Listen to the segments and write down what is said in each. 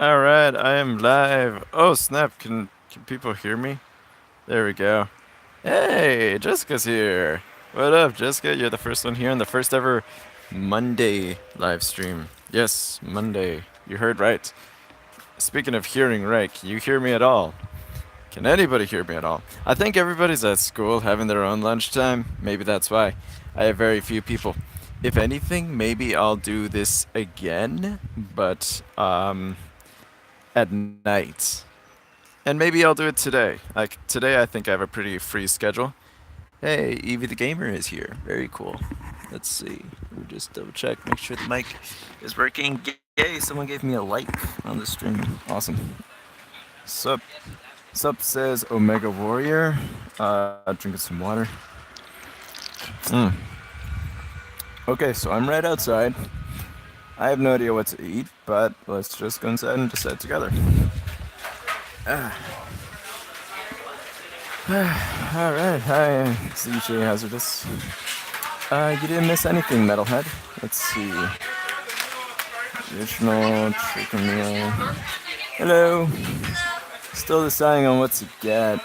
Alright, I am live. Oh snap, can people hear me? There we go. Hey, Jessica's here. What up, Jessica? You're the first one here on the first ever Monday live stream. Yes, Monday. You heard right. Speaking of hearing right, can you hear me at all? Can anybody hear me at all? I think everybody's at school having their own lunchtime. Maybe that's why. I have very few people. If anything, maybe I'll do this again, but at night. And maybe I'll do it today. Like today, I think I have a pretty free schedule. Hey, Evie the Gamer is here. Very cool. Let's see. We'll just double check, make sure the mic is working. Yay! Someone gave me a like on the stream. Awesome. Sup? Sup says Omega Warrior. Drinking some water. Mm. Okay, so I'm right outside. I have no idea what to eat, but let's just go inside and decide together. Alright, hi, CJ Hazardous. You didn't miss anything, Metalhead. Let's see. Original chicken meal. Hello. Still deciding on what to get.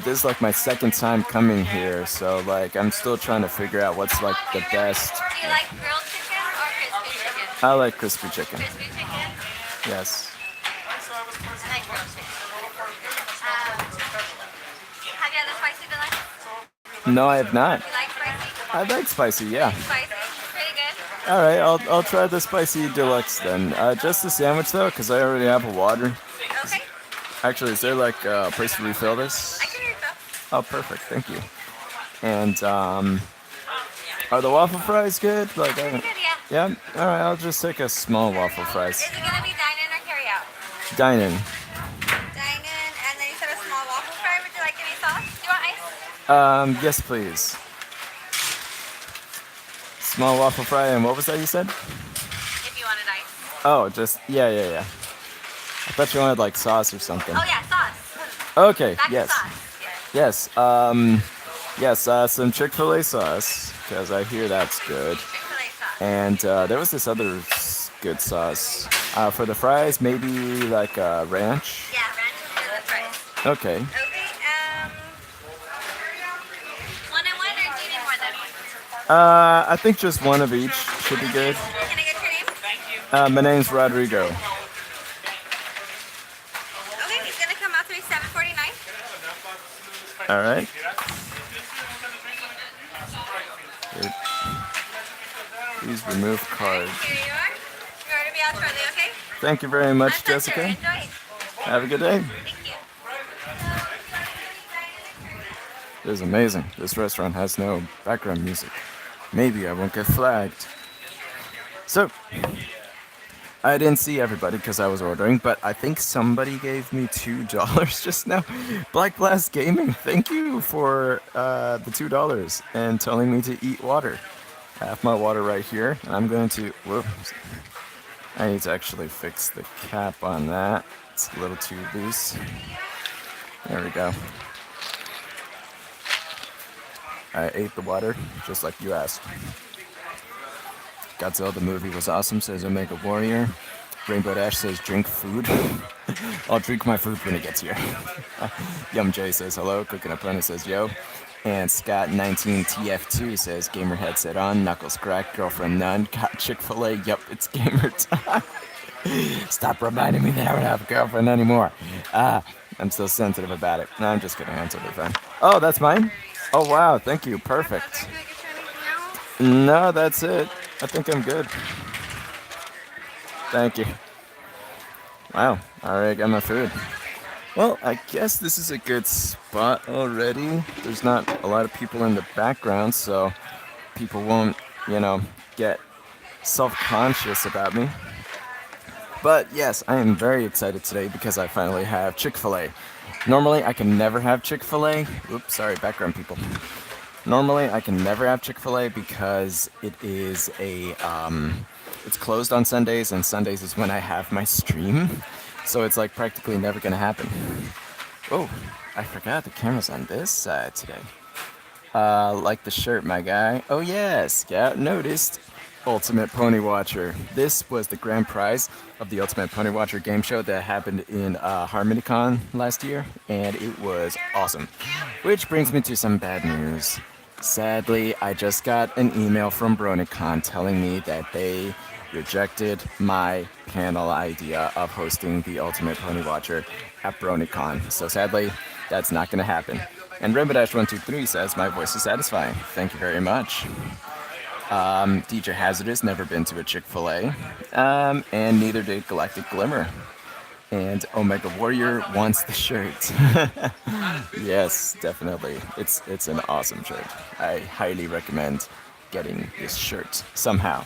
This is like my second time coming here, so like I'm still trying to figure out what's like the best. Do you like grilled chicken or crispy chicken? I like crispy chicken. Crispy chicken? Yes. I like grilled chicken. Have you had the spicy deluxe? No, I have not. You like spicy? I like spicy, yeah. Spicy? Pretty good. All right, I'll try the spicy deluxe then. Just the sandwich though, because I already have a water. Okay. Actually, is there like a place to refill this? I can refill. Oh, perfect. Thank you. And are the waffle fries good? Like, Pretty good, yeah. yeah. All right, I'll just take a small waffle fries. Is it gonna be dine-in or carry-out? Dine-in. Dine-in, and then you said a small waffle fry. Would you like any sauce? Do you want ice? Yes, please. Small waffle fry, and what was that you said? If you wanted ice. Oh, just yeah. I thought you wanted like sauce or something. Oh yeah, sauce. Okay, That's yes. the sauce. Yeah. Yes, some Chick Fil A sauce because I hear that's good. Chick-fil-A sauce. And there was this other good sauce for the fries. Maybe like ranch. Yeah, ranch is good with fries. Okay. Okay, one and one, or do you need more than one? I think just one of each should be good. Can I get your name? My name's Rodrigo. Okay, he's gonna come out to me 7:49. All right. Good. Please remove card. Here you are. You're going to be out shortly, okay? Thank you very much, My pleasure. Jessica. Enjoy. Have a good day. Thank you. This is amazing. This restaurant has no background music. Maybe I won't get flagged. So, I didn't see everybody because I was ordering, but I think somebody gave me $2 just now. Black Blast Gaming, thank you for the $2 and telling me to eat water. I have my water right here, and I'm going to. Whoops. I need to actually fix the cap on that. It's a little too loose. There we go. I ate the water, just like you asked. Godzilla the movie was awesome, says Omega Warrior. Rainbow Dash says drink food. I'll drink my food when it gets here. Yum J says hello. Cooking Apprentice says yo. And Scott19TF2 says gamer headset on, knuckles cracked, girlfriend none, got Chick-fil-A, yup, it's gamer time. Stop reminding me that I don't have a girlfriend anymore. I'm still sensitive about it. No, I'm just kidding, I'm totally fine. Oh, that's mine? Oh wow, thank you, perfect. Can I get you anything else? No, that's it. I think I'm good. Thank you. Wow, alright, got my food. Well, I guess this is a good spot already. There's not a lot of people in the background, so people won't, get self-conscious about me. But yes, I am very excited today because I finally have Chick-fil-A. Normally, I can never have Chick-fil-A. Oops, sorry, background people. Normally, I can never have Chick-fil-A because it is it's closed on Sundays, and Sundays is when I have my stream. So it's like practically never gonna happen. Oh, I forgot the camera's on this side today. Like the shirt, my guy. Oh yeah, Scout noticed. Ultimate Pony Watcher. This was the grand prize of the Ultimate Pony Watcher game show that happened in HarmonyCon last year, and it was awesome. Which brings me to some bad news. Sadly, I just got an email from BronyCon telling me that they rejected my panel idea of hosting the Ultimate Pony Watcher at BronyCon. So sadly, that's not going to happen. And Rainbow-123 says, my voice is satisfying. Thank you very much. DJ Hazardous never been to a Chik Fil, and neither did Galactic Glimmer. And Omega Warrior wants the shirt. Yes, definitely. It's an awesome shirt. I highly recommend getting this shirt somehow.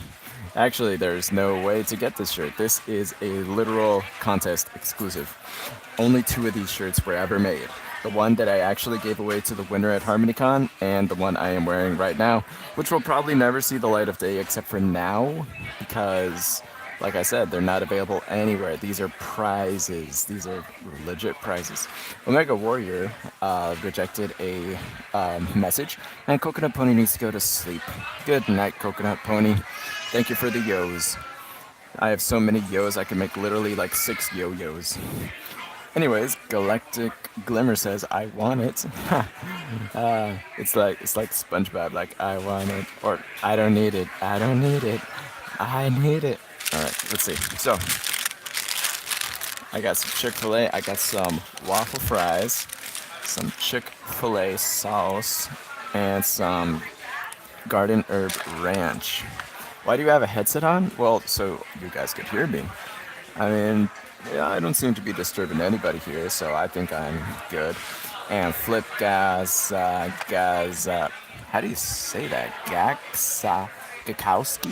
Actually, there's no way to get this shirt. This is a literal contest exclusive. Only 2 of these shirts were ever made. The one that I actually gave away to the winner at HarmonyCon, and the one I am wearing right now, which will probably never see the light of day except for now, because, like I said, they're not available anywhere. These are prizes. These are legit prizes. Omega Warrior rejected a message, and Coconut Pony needs to go to sleep. Good night, Coconut Pony. Thank you for the yos. I have so many yos, I can make literally like 6 yo-yos. Anyways, Galactic Glimmer says, I want it. It's like SpongeBob, like, I want it. Or, I don't need it. I don't need it. I need it. Alright, let's see. So, I got some Chick-fil-A. I got some waffle fries, some Chick-fil-A sauce, and some Garden Herb Ranch. Why do you have a headset on? Well, so you guys could hear me. I mean, yeah, I don't seem to be disturbing anybody here, so I think I'm good. And Flip how do you say that? Gakowski?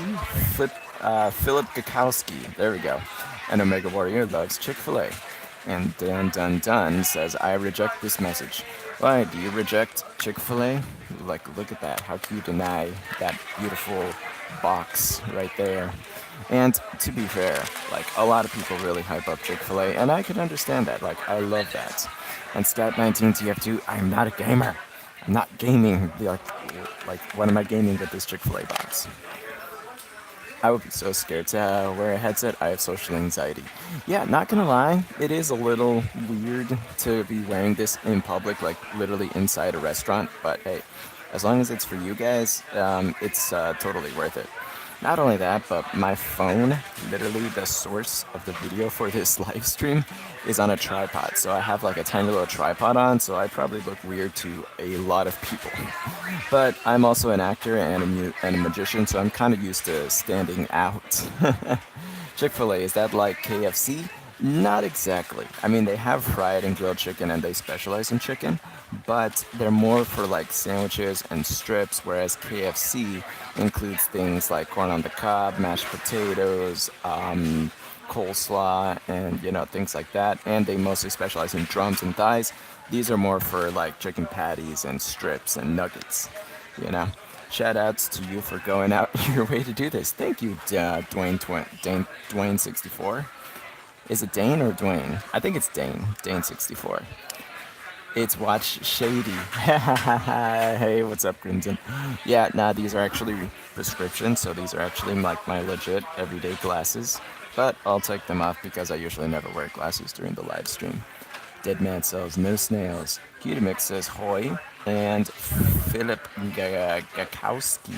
Philip Gakowski. There we go. And Omega Warrior loves Chick-fil-A. And Dan Dun Dun says, I reject this message. Why do you reject Chick-fil-A? Like, look at that. How can you deny that beautiful box right there? And to be fair, like, a lot of people really hype up Chick-fil-A, and I can understand that. Like, I love that. And Scat19TF2, I'm not a gamer. I'm not gaming. Like, what am I gaming with this Chick-fil-A box? I would be so scared to wear a headset. I have social anxiety. Yeah, not gonna lie, it is a little weird to be wearing this in public, like literally inside a restaurant. But hey, as long as it's for you guys, it's totally worth it. Not only that, but my phone, literally the source of the video for this live stream, is on a tripod. So I have like a tiny little tripod on, so I probably look weird to a lot of people. But I'm also an actor and a magician, so I'm kind of used to standing out. Chick-fil-A, is that like KFC? Not exactly. I mean, they have fried and grilled chicken and they specialize in chicken, but they're more for like sandwiches and strips, whereas KFC includes things like corn on the cob, mashed potatoes, coleslaw, and things like that. And they mostly specialize in drums and thighs. These are more for like chicken patties and strips and nuggets, you know. Shout outs to you for going out your way to do this. Thank you, Dwayne64. Is it Dane or Dwayne? I think it's Dane. Dane64. It's Watch Shady. Hey, what's up, Crimson? Yeah, nah, these are actually prescriptions, so these are actually like my legit everyday glasses. But I'll take them off because I usually never wear glasses during the live stream. Dead Man Sells No Snails. Cutemix says Hoy. And Philip Gakowski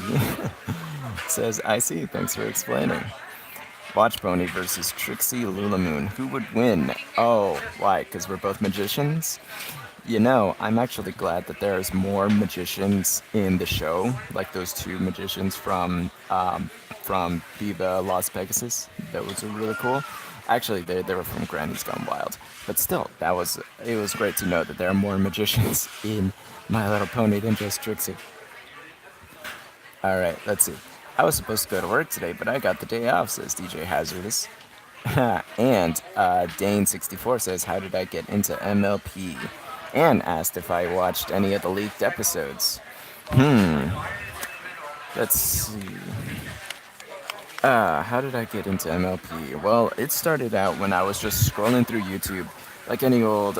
says, I see, thanks for explaining. WatchPony versus Trixie Lulamoon. Who would win? Oh, why? Because we're both magicians? I'm actually glad that there's more magicians in the show, like those 2 magicians from Viva Las Pegasus. Those are really cool. Actually, they were from Granny's Gone Wild. But still, it was great to know that there are more magicians in My Little Pony than just Trixie. Alright, let's see. I was supposed to go to work today, but I got the day off, says DJ Hazardous. And Dane64 says, how did I get into MLP? And asked if I watched any of the leaked episodes. Let's see. How did I get into MLP? Well, it started out when I was just scrolling through YouTube, like any old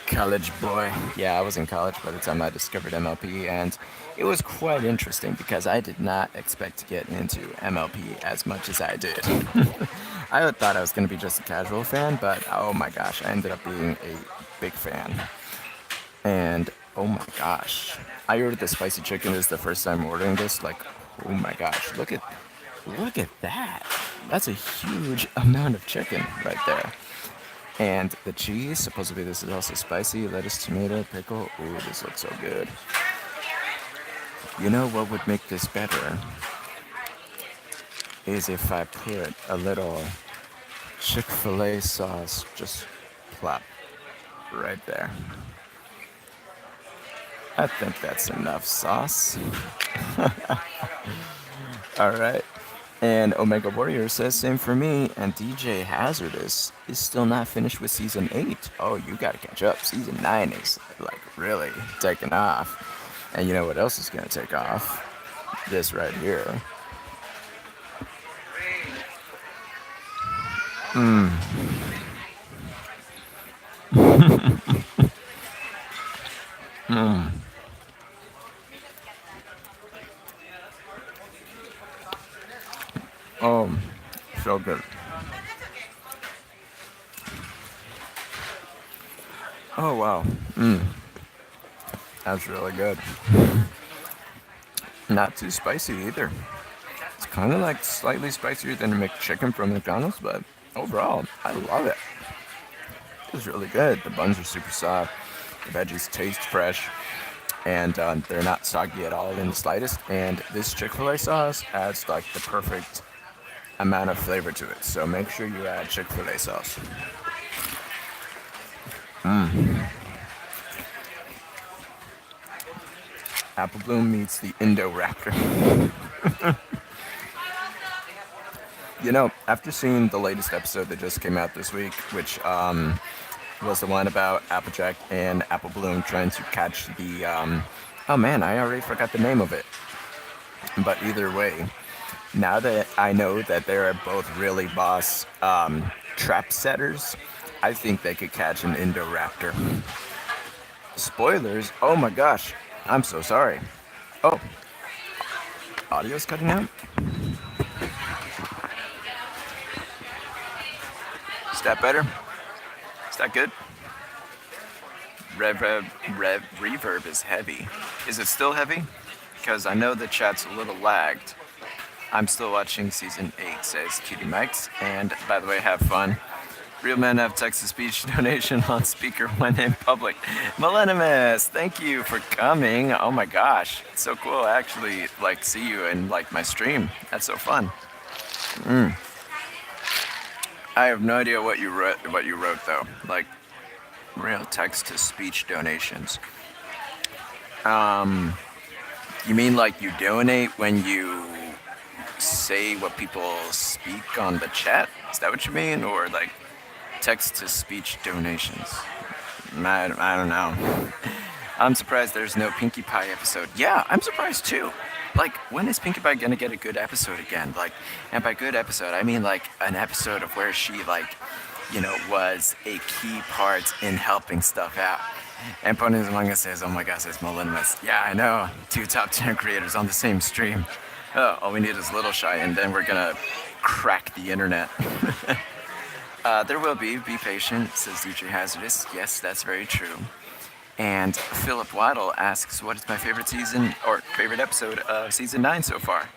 College boy. Yeah, I was in college by the time I discovered MLP, and it was quite interesting because I did not expect to get into MLP as much as I did. I thought I was going to be just a casual fan, but oh my gosh, I ended up being a big fan. And oh my gosh, I ordered the spicy chicken. This is the first time ordering this. Like, oh my gosh, look at that. That's a huge amount of chicken right there. And the cheese, supposedly this is also spicy, lettuce, tomato, pickle. Ooh, this looks so good. You know what would make this better? Is if I put a little Chik Fil sauce just plop right there. I think that's enough sauce. Alright. And Omega Warrior says same for me, and DJ Hazardous is still not finished with season 8. Oh, you gotta catch up. Season 9 is like really taking off. And you know what else is gonna take off? This right here. Oh, so good. Oh wow. That's really good. Not too spicy either. It's kind of like slightly spicier than a McChicken from McDonald's, but overall, I love it. It's really good. The buns are super soft. The veggies taste fresh, and they're not soggy at all in the slightest. And this Chick-fil-A sauce adds like the perfect amount of flavor to it. So make sure you add Chick-fil-A sauce. Apple Bloom meets the Indoraptor. You know, after seeing the latest episode that just came out this week, which was the one about Applejack and Apple Bloom trying to catch the oh man, I already forgot the name of it. But either way, now that I know that they're both really boss trap setters, I think they could catch an Indoraptor. Spoilers? Oh my gosh, I'm so sorry. Oh, audio's cutting out? Is that better? Is that good? Reverb is heavy. Is it still heavy? Because I know the chat's a little lagged. I'm still watching season 8, says Cutie Mikes. And by the way, have fun. Real men have text-to-speech donation on speaker when in public. Millennimus, thank you for coming. Oh my gosh, it's so cool. I actually like see you in like my stream. That's so fun. I have no idea what you wrote though. Like real text-to-speech donations. You mean like you donate when you say what people speak on the chat? Is that what you mean? Or like text-to-speech donations? I don't know. I'm surprised there's no Pinkie Pie episode. Yeah, I'm surprised too. Like, when is Pinkie Pie gonna get a good episode again? Like, and by good episode, I mean like an episode of where she like, you know, was a key part in helping stuff out. And Ponies Among Us says, oh my gosh, it's Millennimus. Yeah, I know. 2 top 10 creators on the same stream. Oh, all we need is Little Shy, and then we're gonna crack the internet. There will be patient, says DJ Hazardous. Yes, that's very true. And Philip Waddle asks, what is my favorite season, or favorite episode of season 9 so far?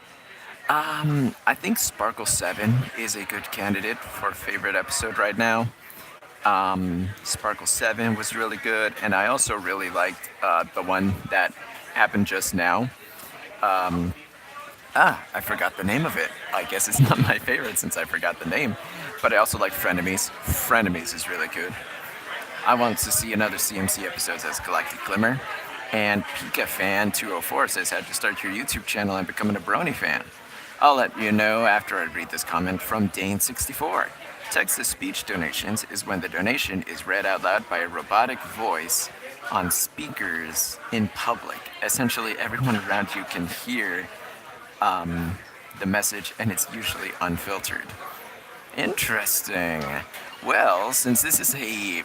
I think Sparkle 7 is a good candidate for favorite episode right now. Sparkle 7 was really good, and I also really liked the one that happened just now. I forgot the name of it. I guess it's not my favorite since I forgot the name. But I also like Frenemies. Frenemies is really good. I want to see another CMC episodes as Galactic Glimmer. And Pika Fan 204 says, how'd you start your YouTube channel and become a Brony fan? I'll let you know after I read this comment from Dane64. Text-to-speech donations is when the donation is read out loud by a robotic voice on speakers in public. Essentially, everyone around you can hear the message, and it's usually unfiltered. Interesting. Well, since this is a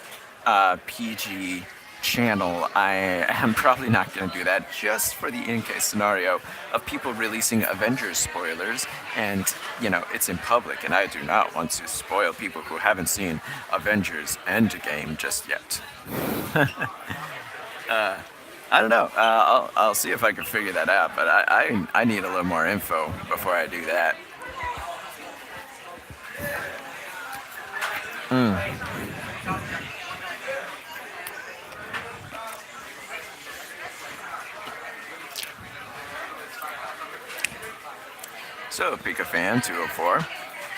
PG channel, I am probably not going to do that just for the in case scenario of people releasing Avengers spoilers, and it's in public, and I do not want to spoil people who haven't seen Avengers Endgame just yet. I don't know. I'll see if I can figure that out, but I need a little more info before I do that. So, Pika Fan 204,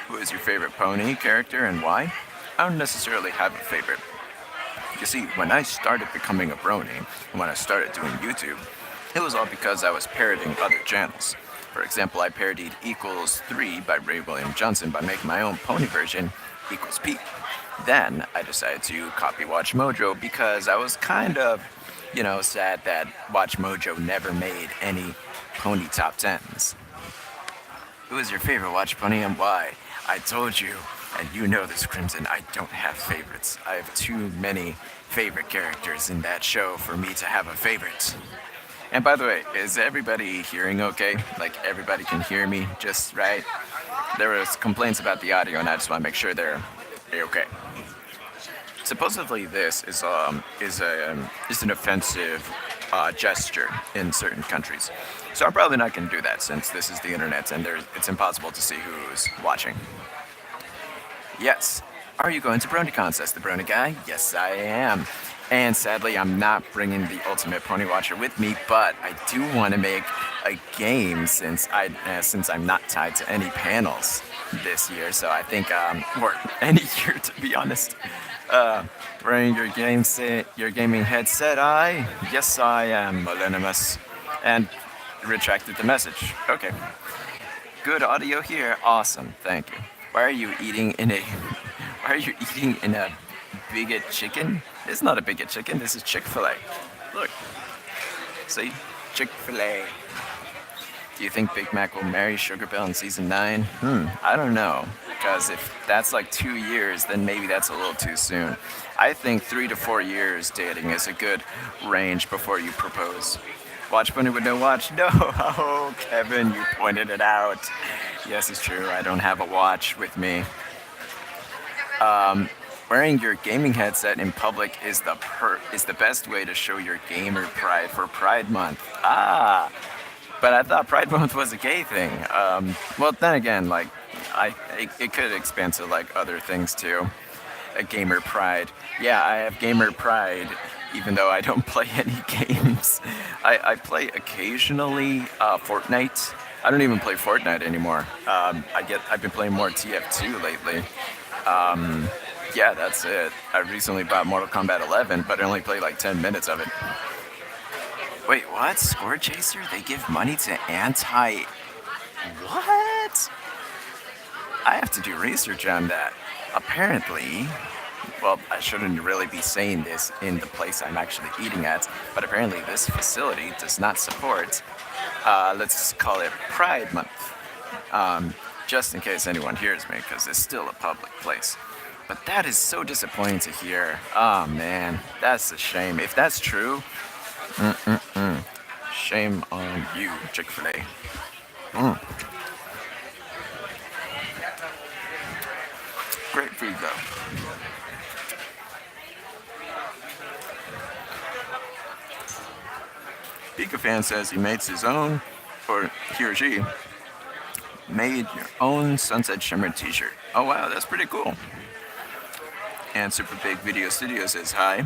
who is your favorite pony character and why? I don't necessarily have a favorite. You see, when I started becoming a brony, and when I started doing YouTube, it was all because I was parroting other channels. For example, I parodied Equals 3 by Ray William Johnson by making my own pony version, Equals P. Then I decided to copy Watch Mojo because I was kind of, sad that Watch Mojo never made any pony top 10s. Who is your favorite Watch Pony and why? I told you, and you know this, Crimson, I don't have favorites. I have too many favorite characters in that show for me to have a favorite. And by the way, is everybody hearing okay? Like, everybody can hear me just right? There was complaints about the audio, and I just want to make sure they're okay. Supposedly, this is an offensive gesture in certain countries. So I'm probably not going to do that since this is the internet and it's impossible to see who's watching. Yes. Are you going to Brony Contest, the Brony guy? Yes, I am. And sadly, I'm not bringing the Ultimate Pony Watcher with me, but I do want to make a game since I'm not tied to any panels this year. So I think, or any year to be honest. Wearing your gaming headset, yes, I am Millennimus. And retracted the message. Okay. Good audio here. Awesome. Thank you. Why are you eating in a bigot chicken? It's not a bigot chicken. This is Chik Fil. Look. See? Chik Fil. Do you think Big Mac will marry Sugar Belle in season 9? I don't know. Because if that's like 2 years, then maybe that's a little too soon. I think 3 to 4 years dating is a good range before you propose. WatchPony with no watch? No. Oh, Kevin, you pointed it out. Yes, it's true. I don't have a watch with me. Wearing your gaming headset in public is the best way to show your gamer pride for Pride Month. But I thought Pride Month was a gay thing. Well, then again, like, it could expand to like other things too. A gamer pride. Yeah, I have gamer pride, even though I don't play any games. I play occasionally Fortnite. I don't even play Fortnite anymore. I've been playing more TF2 lately. Yeah, that's it. I recently bought Mortal Kombat 11, but I only played like 10 minutes of it. Wait, what? Score Chaser? They give money to anti... What? I have to do research on that. Apparently... Well, I shouldn't really be saying this in the place I'm actually eating at, but apparently this facility does not support, let's call it Pride Month. Just in case anyone hears me, because it's still a public place. But that is so disappointing to hear. Oh man, that's a shame. If that's true, shame on you, Chik Fil. Great food though. Pika Fan says he makes his own, or he or she made your own Sunset Shimmer t-shirt. Oh wow, that's pretty cool. And Super Big Video Studio says hi.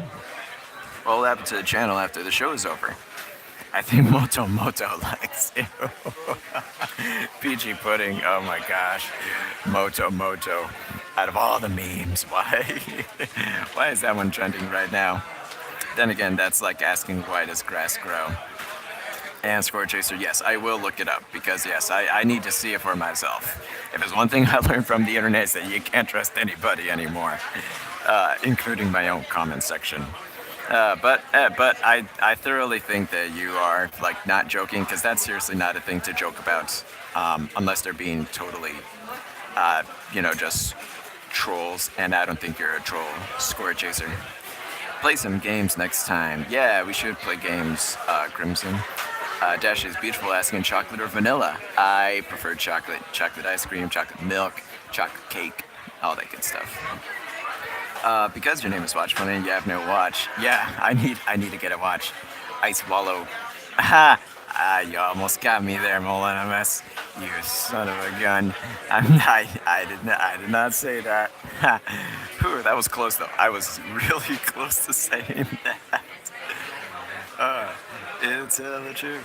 What will happen to the channel after the show is over? I think Moto likes it. PG Pudding, oh my gosh. Moto. Out of all the memes, why is that one trending right now? Then again, that's like asking why does grass grow? And Score Chaser, yes, I will look it up because yes, I need to see it for myself. If there's one thing I learned from the internet is that you can't trust anybody anymore, including my own comment section. But I thoroughly think that you are like not joking because that's seriously not a thing to joke about unless they're being totally, just trolls. And I don't think you're a troll, Score Chaser. Play some games next time. Yeah, we should play games, Crimson. Dash is beautiful asking chocolate or vanilla. I prefer chocolate. Chocolate ice cream, chocolate milk, chocolate cake, all that good stuff. Because your name is WatchPony and you have no watch. Yeah, I need to get a watch. I swallow. Ha! You almost got me there, Molinimus. You son of a gun. I did not say that. Whew, that was close though. I was really close to saying that. It's hella true.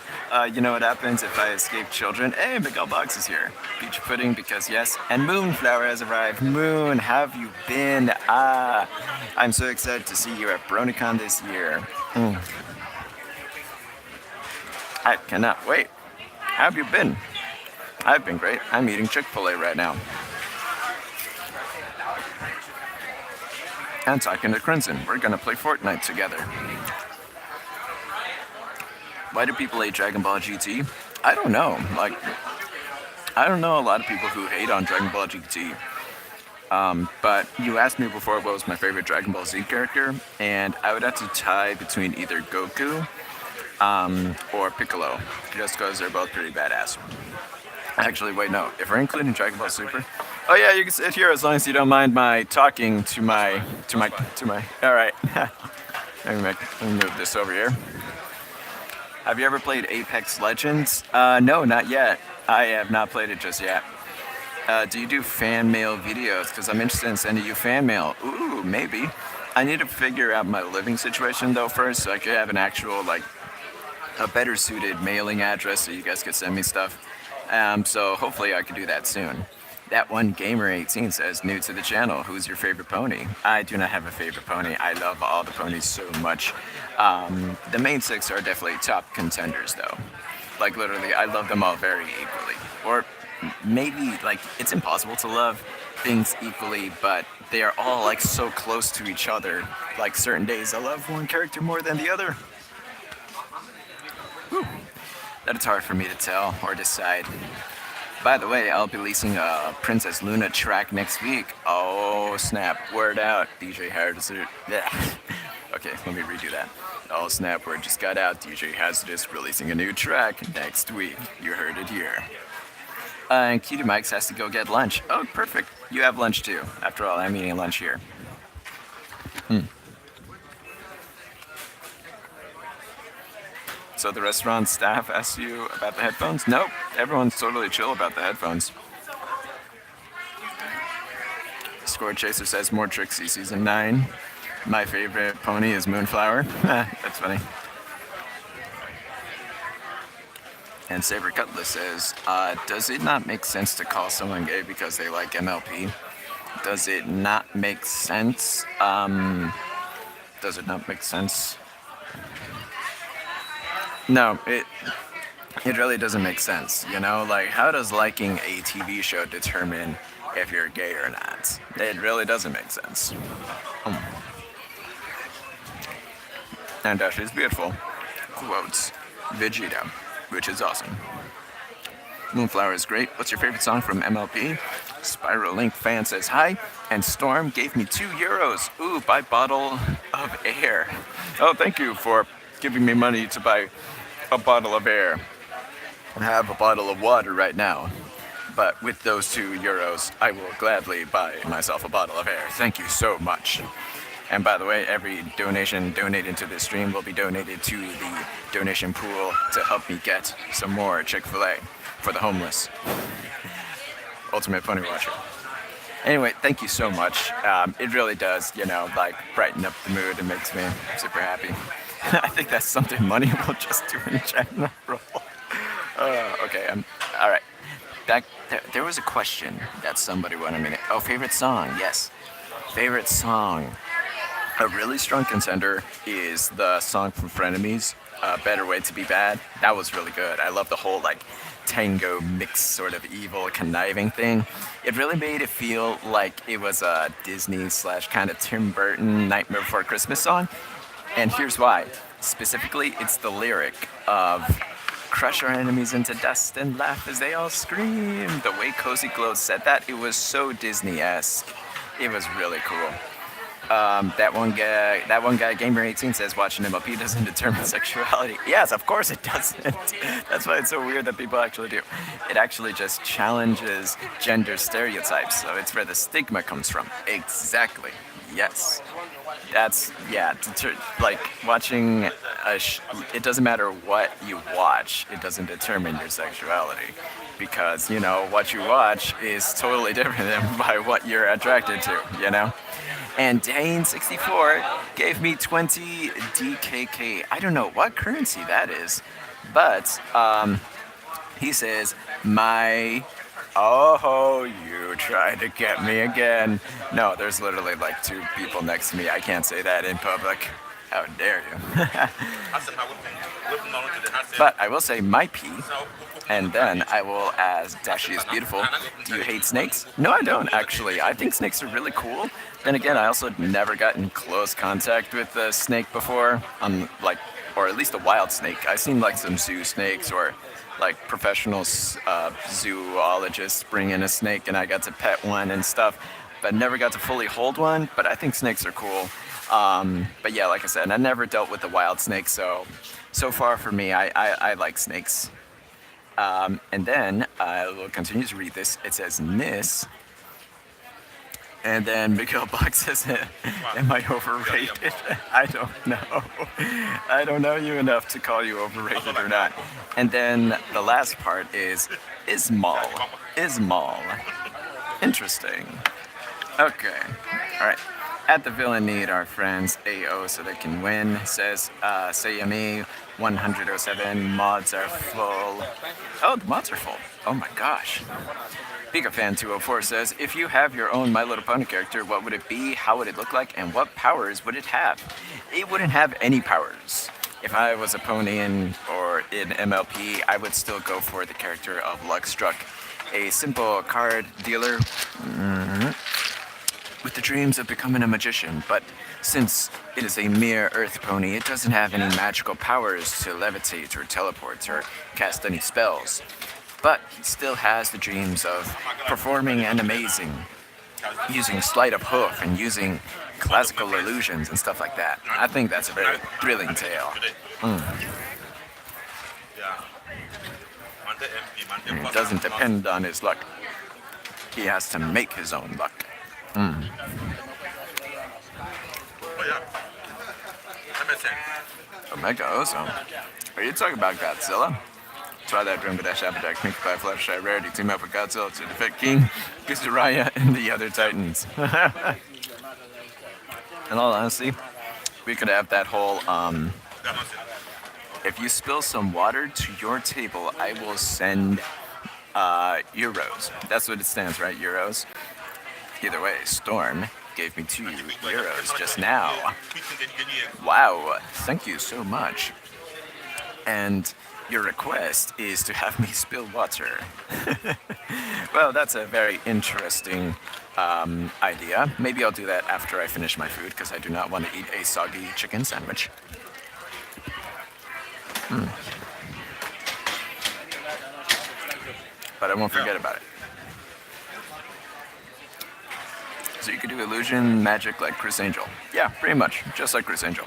You know what happens if I escape children? Hey, Miguel Box is here. Peach pudding because yes, and Moonflower has arrived. Moon, how have you been? I'm so excited to see you at BronyCon this year. I cannot wait. How have you been? I've been great. I'm eating Chik Fil right now. And talking to Crimson. We're gonna play Fortnite together. Why do people hate Dragon Ball GT? I don't know. I don't know a lot of people who hate on Dragon Ball GT. But you asked me before what was my favorite Dragon Ball Z character, and I would have to tie between either Goku or Piccolo, just because they're both pretty badass. Actually, wait, no. If we're including Dragon Ball Super, oh yeah, you can sit here as long as you don't mind my talking to my. All right. Let me move this over here. Have you ever played Apex Legends? No, not yet. I have not played it just yet. Do you do fan mail videos? Because I'm interested in sending you fan mail. Ooh, maybe. I need to figure out my living situation though first, so I could have an actual a better suited mailing address so you guys could send me stuff. So hopefully I can do that soon. That one Gamer18 says, new to the channel, who's your favorite pony? I do not have a favorite pony. I love all the ponies so much. The main six are definitely top contenders though. Literally, I love them all very equally. Or maybe, it's impossible to love things equally, but they are all, so close to each other. Certain days I love one character more than the other. Whew. That it's hard for me to tell or decide. By the way, I'll be releasing a Princess Luna track next week. Oh, snap. Word out. DJ Hazard. Okay, let me redo that. Oh, snap. Word just got out. DJ Hazardous releasing a new track next week. You heard it here. And Cutie Mike's has to go get lunch. Oh, perfect. You have lunch too. After all, I'm eating lunch here. So the restaurant staff asked you about the headphones? Nope, everyone's totally chill about the headphones. Score Chaser says more Trixie season 9. My favorite pony is Moonflower. That's funny. And Saber Cutlass says, does it not make sense to call someone gay because they like MLP? Does it not make sense? Does it not make sense? No, it really doesn't make sense, how does liking a TV show determine if you're gay or not? It really doesn't make sense. And Dash is beautiful. Quotes Vegeta, which is awesome. Moonflower is great. What's your favorite song from MLP? Spiral Link fan says hi, and Storm gave me €2. Ooh, buy bottle of air. Oh, thank you for giving me money to buy a bottle of air. I have a bottle of water right now, but with those €2, I will gladly buy myself a bottle of air. Thank you so much. And by the way, every donation donated to this stream will be donated to the donation pool to help me get some more Chik Fil for the homeless. Ultimate Pony Watcher. Anyway, thank you so much. It really does, brighten up the mood and makes me super happy. I think that's something money will just do in general. Okay, all right. There was a question that somebody wanted me to. Oh, favorite song? Yes, favorite song. A really strong contender is the song from Frenemies, "Better Way to Be Bad." That was really good. I love the whole tango mix, sort of evil conniving thing. It really made it feel like it was a Disney / kind of Tim Burton Nightmare Before Christmas song. And here's why. Specifically, it's the lyric of "Crush our enemies into dust and laugh as they all scream." The way Cozy Glow said that, it was so Disney-esque. It was really cool. That one guy, Gamer18 says watching MLP doesn't determine sexuality. Yes, of course it doesn't. That's why it's so weird that people actually do. It actually just challenges gender stereotypes, so it's where the stigma comes from. Exactly. Yes. That's yeah. Like watching it doesn't matter what you watch. It doesn't determine your sexuality, because what you watch is totally different than by what you're attracted to. And Dane64 gave me 20 DKK. I don't know what currency that is, but he says, Oh, you tried to get me again. No, there's literally like two people next to me. I can't say that in public. How dare you? But I will say my pee, and then I will ask, Dashi is beautiful. Do you hate snakes? No, I don't, actually. I think snakes are really cool. Then again, I also never got in close contact with a snake before. Or at least a wild snake. I've seen like some zoo snakes, or like professional zoologists bring in a snake, and I got to pet one and stuff, but never got to fully hold one. But I think snakes are cool. But yeah, like I said, I never dealt with the wild snake, so far for me, I like snakes. And then I will continue to read this. It says Nis. And then Miguel Buck says, am I overrated? I don't know. I don't know you enough to call you overrated or not. And then the last part is Ismal. Ismal. Interesting. Okay. All right. At the villain need our friends AO so they can win. Says Sayami 107. Mods are full. Oh, the mods are full. Oh my gosh. PikaFan204 says, if you have your own My Little Pony character, what would it be, how would it look like, and what powers would it have? It wouldn't have any powers. If I was a pony in MLP, I would still go for the character of Luckstruck, a simple card dealer with the dreams of becoming a magician, but since it is a mere earth pony, it doesn't have any magical powers to levitate or teleport or cast any spells. But he still has the dreams of performing an amazing, using sleight of hoof and using classical illusions and stuff like that. I think that's a very thrilling tale. And it doesn't depend on his luck. He has to make his own luck. Omega Ozone. Are you talking about Godzilla? Try that Dream Dash Applejack, Pink Pie, Fluttershy, Rarity, team up with Godzilla to defeat King, Guzuraya, and the other Titans. In all honesty, we could have that whole, if you spill some water to your table, I will send euros. That's what it stands, right? Euros? Either way, Storm gave me 2 euros just now. Wow, thank you so much. And your request is to have me spill water. Well, that's a very interesting idea. Maybe I'll do that after I finish my food, because I do not want to eat a soggy chicken sandwich. But I won't forget about it. So you could do illusion magic like Chris Angel. Yeah, pretty much, just like Chris Angel.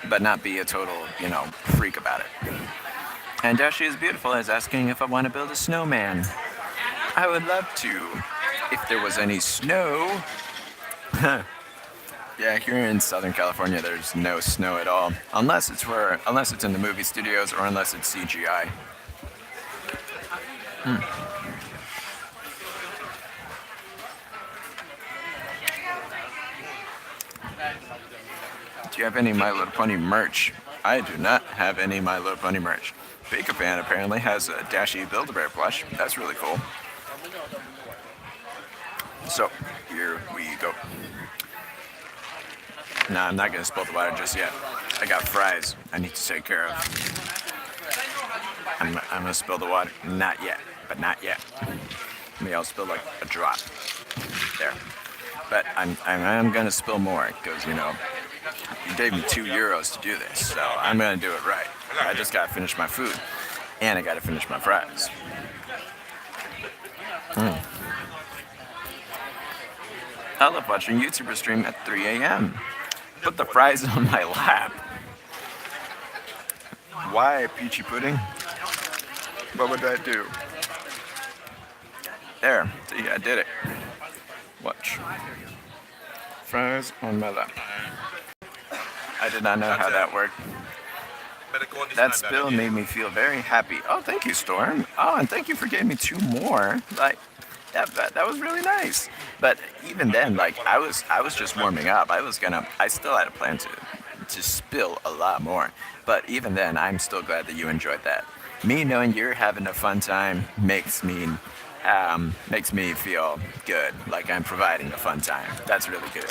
But not be a total, freak about it. And Dashi is Beautiful is asking if I want to build a snowman. I would love to, if there was any snow. Yeah, here in Southern California, there's no snow at all, unless it's in the movie studios or unless it's CGI. Do you have any My Little Pony merch? I do not have any My Little Pony merch. PikaFan apparently has a Dashi Build-A-Bear plush. That's really cool. So, here we go. Nah, I'm not going to spill the water just yet. I got fries I need to take care of. I'm going to spill the water. Not yet, but not yet. Maybe I'll spill like a drop. There. But I'm going to spill more because, you gave me 2 euros to do this, so I'm going to do it right. I just got to finish my food, and I got to finish my fries. I love watching YouTubers stream at 3 a.m. Put the fries on my lap. Why peachy pudding? What would I do? There, see, I did it. Watch. Fries on my lap. I did not know how that worked. That spill made me feel very happy. Oh, thank you, Storm. Oh, and thank you for getting me 2 more. Like, that was really nice. But even then, like, I was just warming up. I still had a plan to spill a lot more. But even then, I'm still glad that you enjoyed that. Me knowing you're having a fun time makes me feel good, like I'm providing a fun time. That's really good.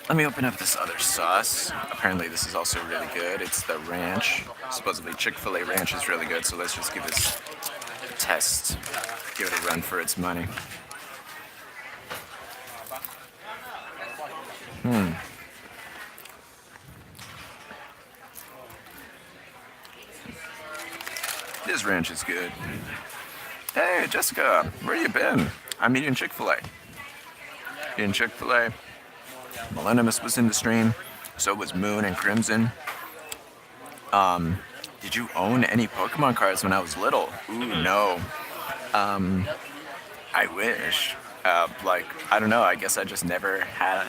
Let me open up this other sauce. Apparently this is also really good. It's the ranch. Supposedly Chik Fil ranch is really good, so let's just give this a test. Give it a run for its money. This ranch is good. Hey, Jessica, where you been? I'm eating Chick-fil-A. Eating Chick-fil-A. Millennimus was in the stream. So was Moon and Crimson. Did you own any Pokemon cards when I was little? Ooh, no. I wish. I don't know. I guess I just never had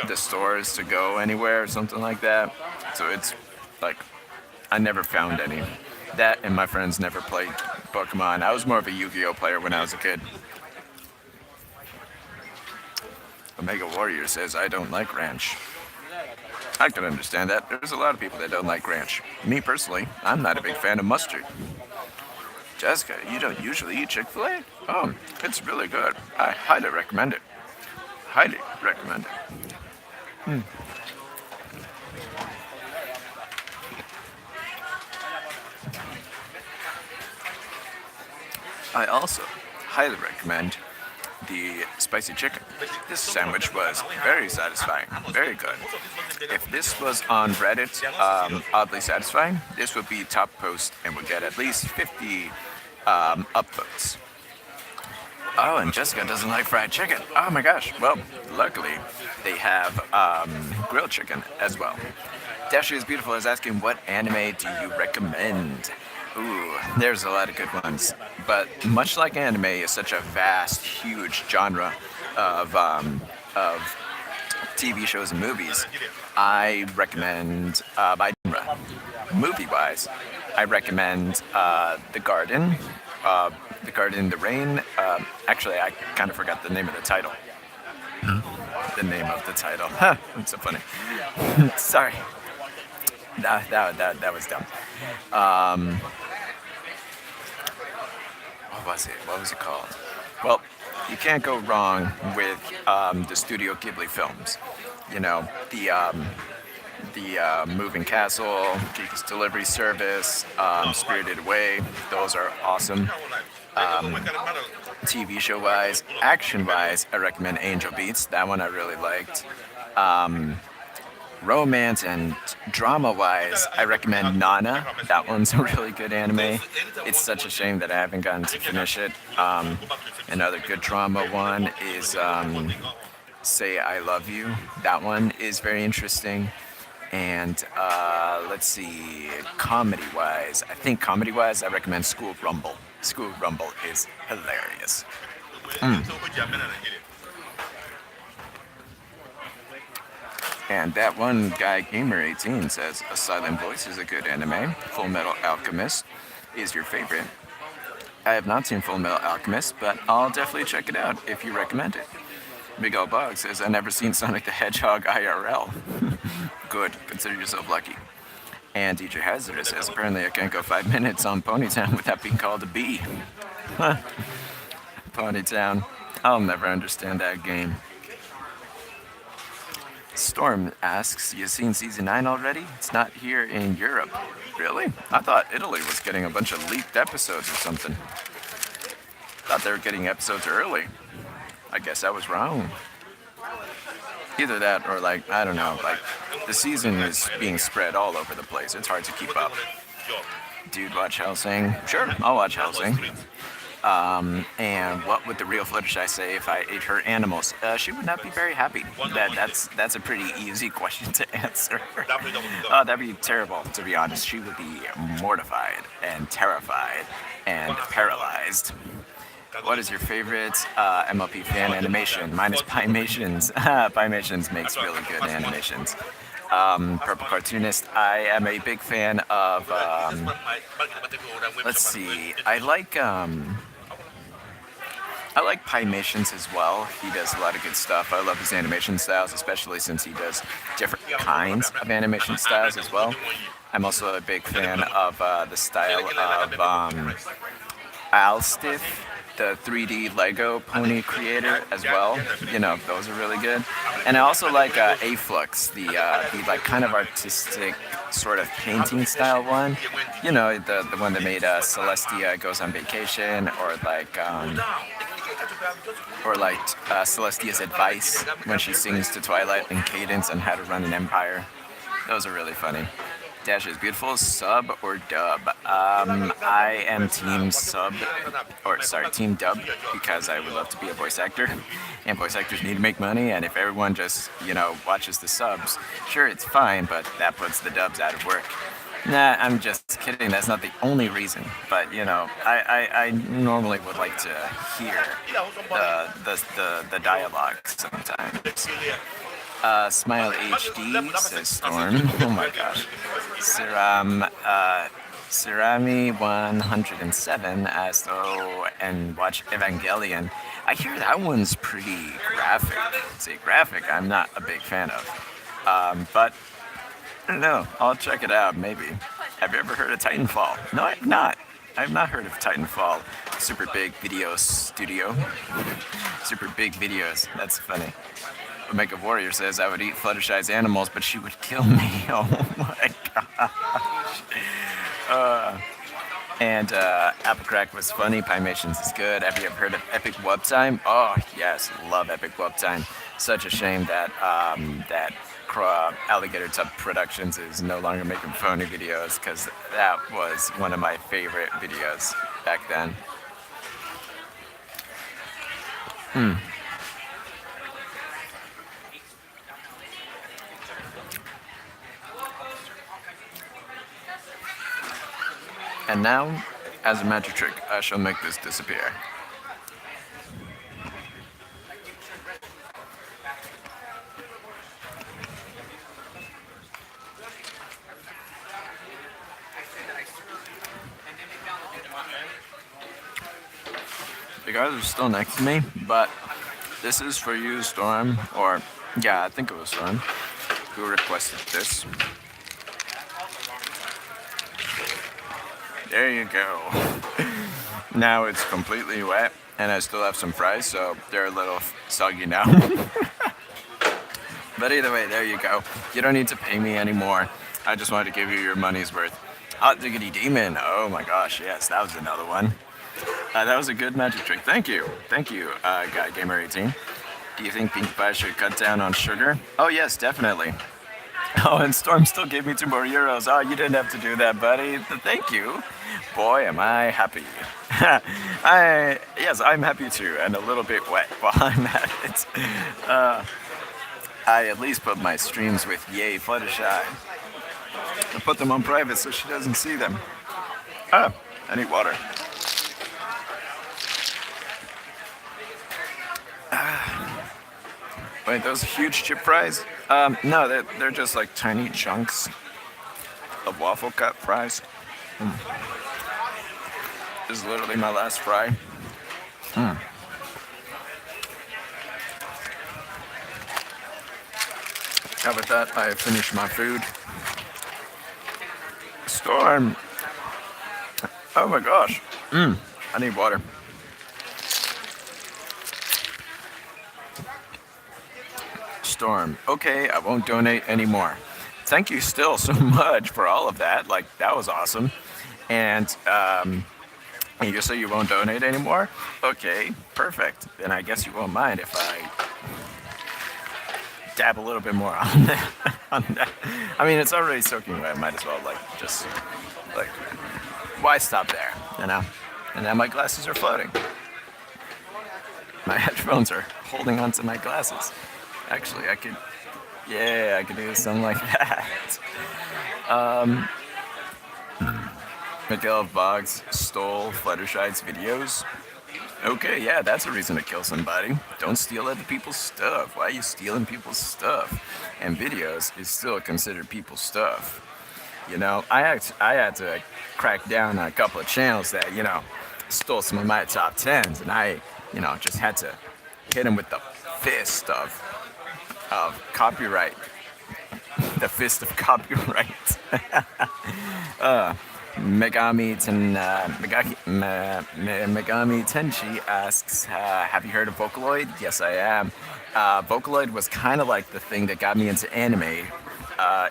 the stores to go anywhere or something like that. So it's like, I never found any. That and my friends never played Pokemon. I was more of a Yu-Gi-Oh player when I was a kid. Omega Warrior says, I don't like ranch. I can understand that. There's a lot of people that don't like ranch. Me personally, I'm not a big fan of mustard. Jessica, you don't usually eat Chick-fil-A? Oh, it's really good. I highly recommend it. Highly recommend it. I also highly recommend the spicy chicken. This sandwich was very satisfying, very good. If this was on Reddit, oddly satisfying, this would be top post and would get at least 50 upvotes. Oh, and Jessica doesn't like fried chicken. Oh my gosh. Well, luckily they have grilled chicken as well. Dashi is Beautiful is asking, what anime do you recommend? Ooh, there's a lot of good ones. But much like anime is such a vast, huge genre of TV shows and movies, I recommend, by genre, movie-wise, I recommend The Garden, The Garden in the Rain. Actually, I kind of forgot the name of the title. The name of the title. It's so funny. Sorry. That was dumb. What was it called? Well, you can't go wrong with the Studio Ghibli films. You know, the Moving Castle, Kiki's Delivery Service, Spirited Away. Those are awesome. TV show wise, action wise, I recommend Angel Beats. That one I really liked. Romance and drama wise, I recommend Nana. That one's a really good anime. It's such a shame that I haven't gotten to finish it. Another good drama one is Say I Love You. That one is very interesting. And let's see, comedy wise, I recommend School Rumble. School Rumble is hilarious. And that one guy, Gamer18, says, A Silent Voice is a good anime. Full Metal Alchemist is your favorite. I have not seen Full Metal Alchemist, but I'll definitely check it out if you recommend it. Miguel Bog says, I've never seen Sonic the Hedgehog IRL. Good, consider yourself lucky. And DJ Hazardous says, apparently I can't go 5 minutes on Ponytown without being called a bee. Ponytown, I'll never understand that game. Storm asks, you seen season 9 already? It's not here in Europe. Really? I thought Italy was getting a bunch of leaked episodes or something. Thought they were getting episodes early. I guess I was wrong. Either that or I don't know, the season is being spread all over the place. It's hard to keep up. Dude, watch Hellsing. Sure, I'll watch Hellsing. And what would the real Fluttershy say if I ate her animals? She would not be very happy. That's a pretty easy question to answer. Oh, that'd be terrible, to be honest. She would be mortified and terrified and paralyzed. What is your favorite MLP fan animation? Mine is Pymations. Pymations makes really good animations. Purple Cartoonist. I am a big fan of. Let's see. I like Pymations as well. He does a lot of good stuff. I love his animation styles, especially since he does different kinds of animation styles as well. I'm also a big fan of the style of Alstiff, the 3D Lego pony creator as well. You know, those are really good. And I also like Aflux, the like kind of artistic sort of painting style one. You know, the one that made Celestia Goes on Vacation, or Celestia's advice when she sings to Twilight and Cadence on how to run an empire. Those are really funny. Dash is beautiful. Sub or dub? I am team sub, or sorry, team dub, because I would love to be a voice actor, and voice actors need to make money. And if everyone just, you know, watches the subs, sure, it's fine, but that puts the dubs out of work. Nah, I'm just kidding. That's not the only reason. But you know, I normally would like to hear the dialogue sometimes. Smile HD, says Storm. Oh my gosh. Sirami 107 asked, oh, and watch Evangelion. I hear that one's pretty graphic. See, graphic, I'm not a big fan of. But I don't know. I'll check it out, maybe. Have you ever heard of Titanfall? No, I've not. I've not heard of Titanfall. Super Big Video Studio. Super Big Videos. That's funny. Omega Warrior says, I would eat Fluttershy's animals, but she would kill me. Oh my gosh. And Applecrack was funny. Pymations is good. Have you ever heard of Epic Wub Time? Oh, yes. Love Epic Wub Time. Such a shame that Alligator Tub Productions is no longer making phony videos, because that was one of my favorite videos back then. And now, as a magic trick, I shall make this disappear. The guys are still next to me, but this is for you, Storm, or yeah, I think it was Storm, who requested this. There you go. Now it's completely wet, and I still have some fries, so they're a little soggy now. But either way, there you go. You don't need to pay me anymore. I just wanted to give you your money's worth. Hot Diggity Demon. Oh my gosh, yes, that was another one. That was a good magic trick. Thank you. Thank you, Guy Gamer 18. Do you think Pinkie Pie should cut down on sugar? Oh yes, definitely. Oh, and Storm still gave me 2 more euros. Oh, you didn't have to do that, buddy. Thank you. Boy, am I happy. Yes, I'm happy too, and a little bit wet while I'm at it. I at least put my streams with Yay Fluttershy. I put them on private so she doesn't see them. Ah, I need water. Wait, those huge chip fries? No, they're just like tiny chunks of waffle cut fries. This is literally my last fry. How about that? I have finished my food. Storm. Oh my gosh. I need water. Storm. Okay, I won't donate anymore. Thank you still so much for all of that. Like, that was awesome. And you say you won't donate anymore? Okay, perfect. Then I guess you won't mind if I dab a little bit more on that. I mean, it's already soaking wet. I might as well, like, just, like, why stop there, you know? And now my glasses are floating. My headphones are holding onto my glasses. Actually, I could do something like that. Miguel Boggs stole Fluttershy's videos. Okay, yeah, that's a reason to kill somebody. Don't steal other people's stuff. Why are you stealing people's stuff? And videos is still considered people's stuff. You know, I had to crack down on a couple of channels that, stole some of my top 10s, and I, just had to hit them with the fist of copyright. The fist of copyright. Megami Tenchi asks, have you heard of Vocaloid? Yes, I am. Vocaloid was kind of like the thing that got me into anime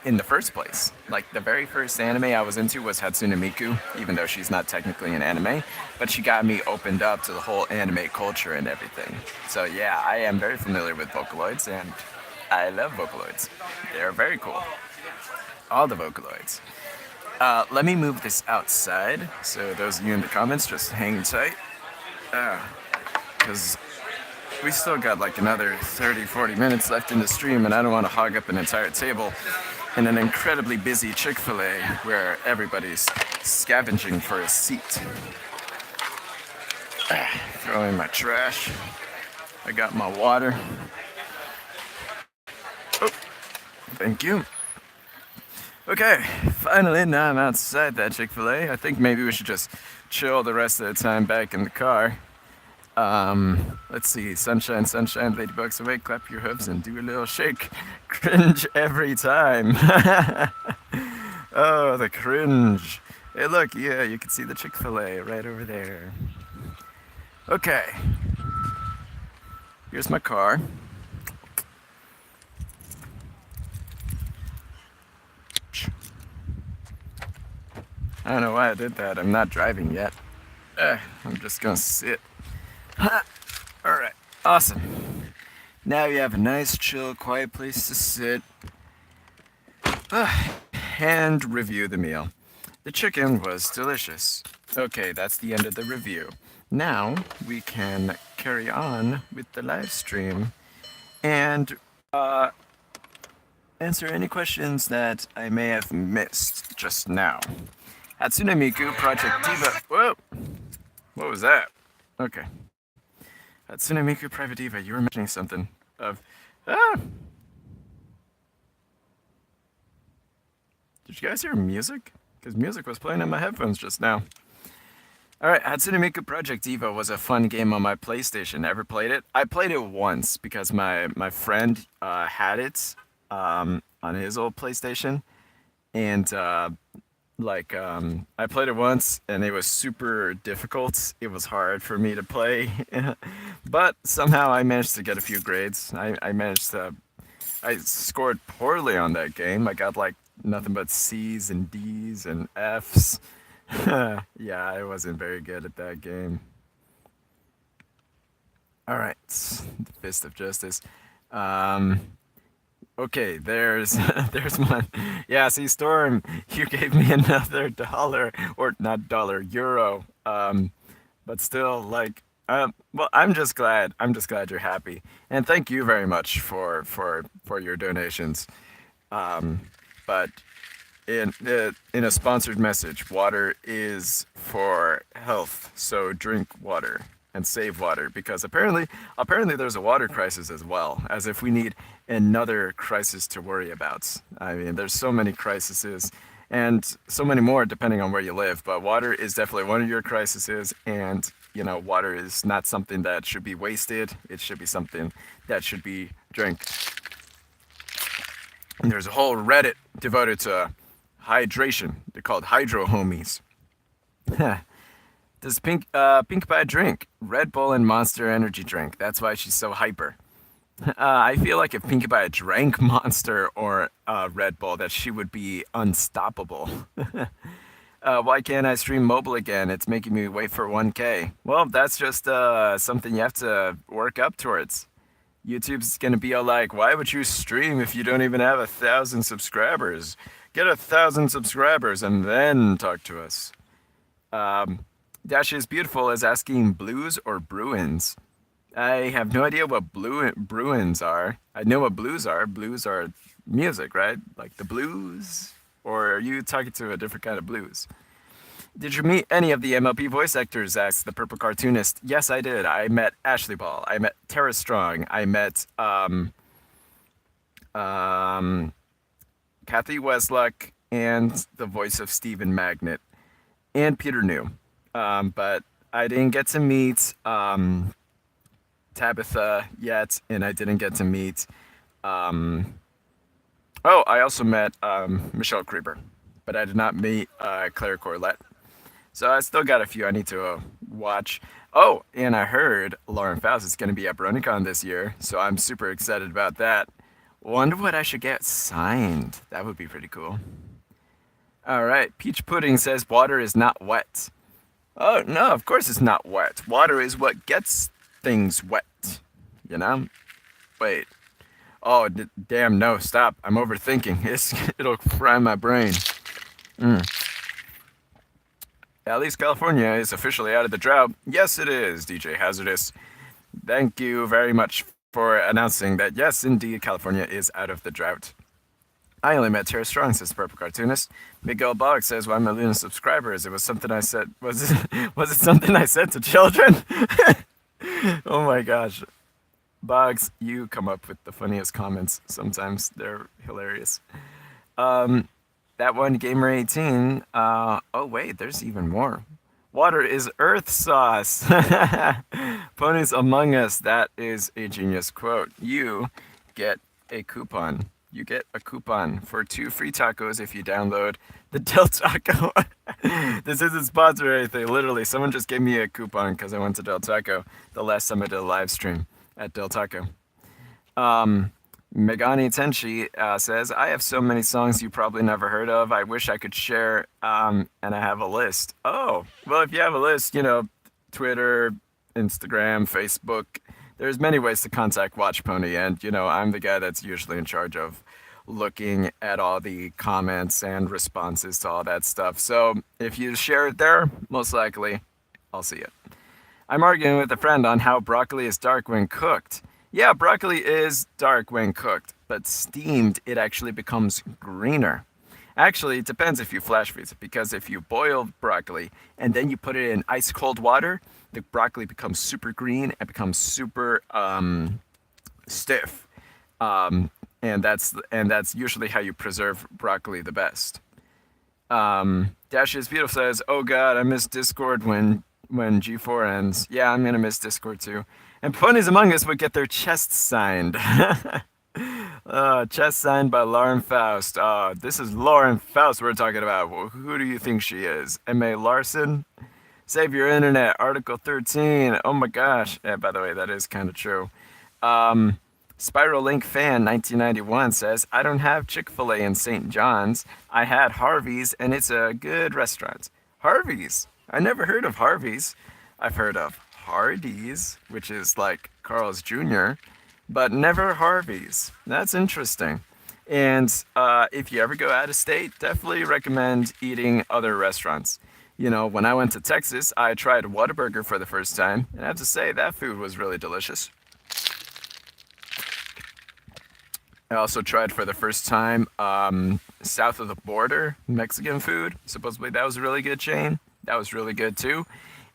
in the first place. Like, the very first anime I was into was Hatsune Miku, even though she's not technically an anime, but she got me opened up to the whole anime culture and everything. So yeah, I am very familiar with Vocaloids, and I love Vocaloids. They're very cool. All the Vocaloids. Let me move this outside, so those of you in the comments, just hang tight. Because we still got like another 30-40 minutes left in the stream, and I don't want to hog up an entire table in an incredibly busy Chik Fil where everybody's scavenging for a seat. Throw in my trash. I got my water. Oh, thank you. Okay, finally, now I'm outside that Chik Fil I think maybe we should just chill the rest of the time back in the car. Let's see. Sunshine, sunshine, ladybugs awake, clap your hooves and do a little shake. Cringe every time. Oh, the cringe. Hey, look, yeah, you can see the Chik Fil right over there. Okay. Here's my car. I don't know why I did that. I'm not driving yet. I'm just gonna sit. Alright, awesome. Now you have a nice, chill, quiet place to sit and review the meal. The chicken was delicious. Okay, that's the end of the review. Now we can carry on with the live stream and answer any questions that I may have missed just now. Hatsune Miku, Project Diva. Whoa! What was that? Okay. Hatsune Miku, Private Diva, you were mentioning something of. Ah! Did you guys hear music? Because music was playing in my headphones just now. Alright, Hatsune Miku Project Diva was a fun game on my PlayStation. Ever played it? I played it once because my friend had it on his old PlayStation. And I played it once and it was super difficult. It was hard for me to play. But somehow I managed to get a few grades. I scored poorly on that game. I got like nothing but C's and D's and F's. Yeah, I wasn't very good at that game. Alright, the Fist of Justice. Okay, there's one. Yeah, see, Storm, you gave me another dollar, or not dollar, euro. But still, like, well, I'm just glad you're happy, and thank you very much for your donations. But in a sponsored message, water is for health, so drink water and save water, because apparently there's a water crisis as well, as if we need another crisis to worry about. I mean, there's so many crises and so many more depending on where you live, but water is definitely one of your crises, and water is not something that should be wasted. It should be something that should be drank. And there's a whole Reddit devoted to hydration. They're called Hydro Homies. Does Pink buy a drink? Red Bull and Monster Energy drink. That's why she's so hyper. I feel like if Pinkie Pie drank Monster or Red Bull, that she would be unstoppable. Why can't I stream mobile again? It's making me wait for 1K. Well, that's just something you have to work up towards. YouTube's gonna be all like, why would you stream if you don't even have 1,000 subscribers? Get 1,000 subscribers and then talk to us. Dash is Beautiful is asking blues or Bruins. I have no idea what Bruins are. I know what blues are. Blues are music, right? Like the blues? Or are you talking to a different kind of blues? Did you meet any of the MLP voice actors? Asked the Purple Cartoonist. Yes, I did. I met Ashley Ball. I met Tara Strong. I met um, Kathy Wesluck and the voice of Stephen Magnet and Peter New. But I didn't get to meet Tabitha yet, and I didn't get to meet. Oh, I also met Michelle Creeper, but I did not meet Claire Corlett. So I still got a few I need to watch. Oh, and I heard Lauren Faust is going to be at BronyCon this year, so I'm super excited about that. Wonder what I should get signed. That would be pretty cool. All right, Peach Pudding says water is not wet. Oh, no, of course it's not wet. Water is what gets things wet, you know? Wait. Oh, damn, no, stop. I'm overthinking. It'll fry my brain. At least California is officially out of the drought. Yes, it is, DJ Hazardous. Thank you very much for announcing that, yes, indeed, California is out of the drought. I only met Tara Strong, says the Purple Cartoonist. Big Old Bog says 1 million subscribers. It was something I said. Was it something I said to children? Oh my gosh. Boggs, you come up with the funniest comments. Sometimes they're hilarious. That one, Gamer18. Oh wait, there's even more. Water is earth sauce. Ponies Among Us. That is a genius quote. You get a coupon. You get a coupon for 2 free tacos if you download the Del Taco. This isn't sponsored or anything. Literally, someone just gave me a coupon because I went to Del Taco the last time I did a live stream at Del Taco. Megani Tenshi says, I have so many songs you probably never heard of. I wish I could share, and I have a list. Oh, well, if you have a list, Twitter, Instagram, Facebook, there's many ways to contact WatchPony, and, I'm the guy that's usually in charge of looking at all the comments and responses to all that stuff. So if you share it there, most likely I'll see it. I'm arguing with a friend on how broccoli is dark when cooked. Yeah, broccoli is dark when cooked, but steamed, it actually becomes greener. Actually, it depends if you flash freeze it, because if you boil broccoli and then you put it in ice cold water, the broccoli becomes super green and becomes super stiff. And that's usually how you preserve broccoli the best. Dash is Beautiful says, "Oh God, I miss Discord when G4 ends." Yeah, I'm gonna miss Discord too. And Ponies Among Us would get their chests signed. Chest signed by Lauren Faust. This is Lauren Faust we're talking about. Who do you think she is? M.A. Larson? Save your internet. Article 13. Oh my gosh. Yeah, by the way, that is kind of true. Spiral Link Fan 1991 says, I don't have Chik Fil in St. John's. I had Harvey's and it's a good restaurant. Harvey's? I never heard of Harvey's. I've heard of Hardee's, which is like Carl's Jr., but never Harvey's. That's interesting. And if you ever go out of state, definitely recommend eating other restaurants. When I went to Texas, I tried Whataburger for the first time, and I have to say that food was really delicious. I also tried for the first time south of the border Mexican food. Supposedly that was a really good chain. That was really good too.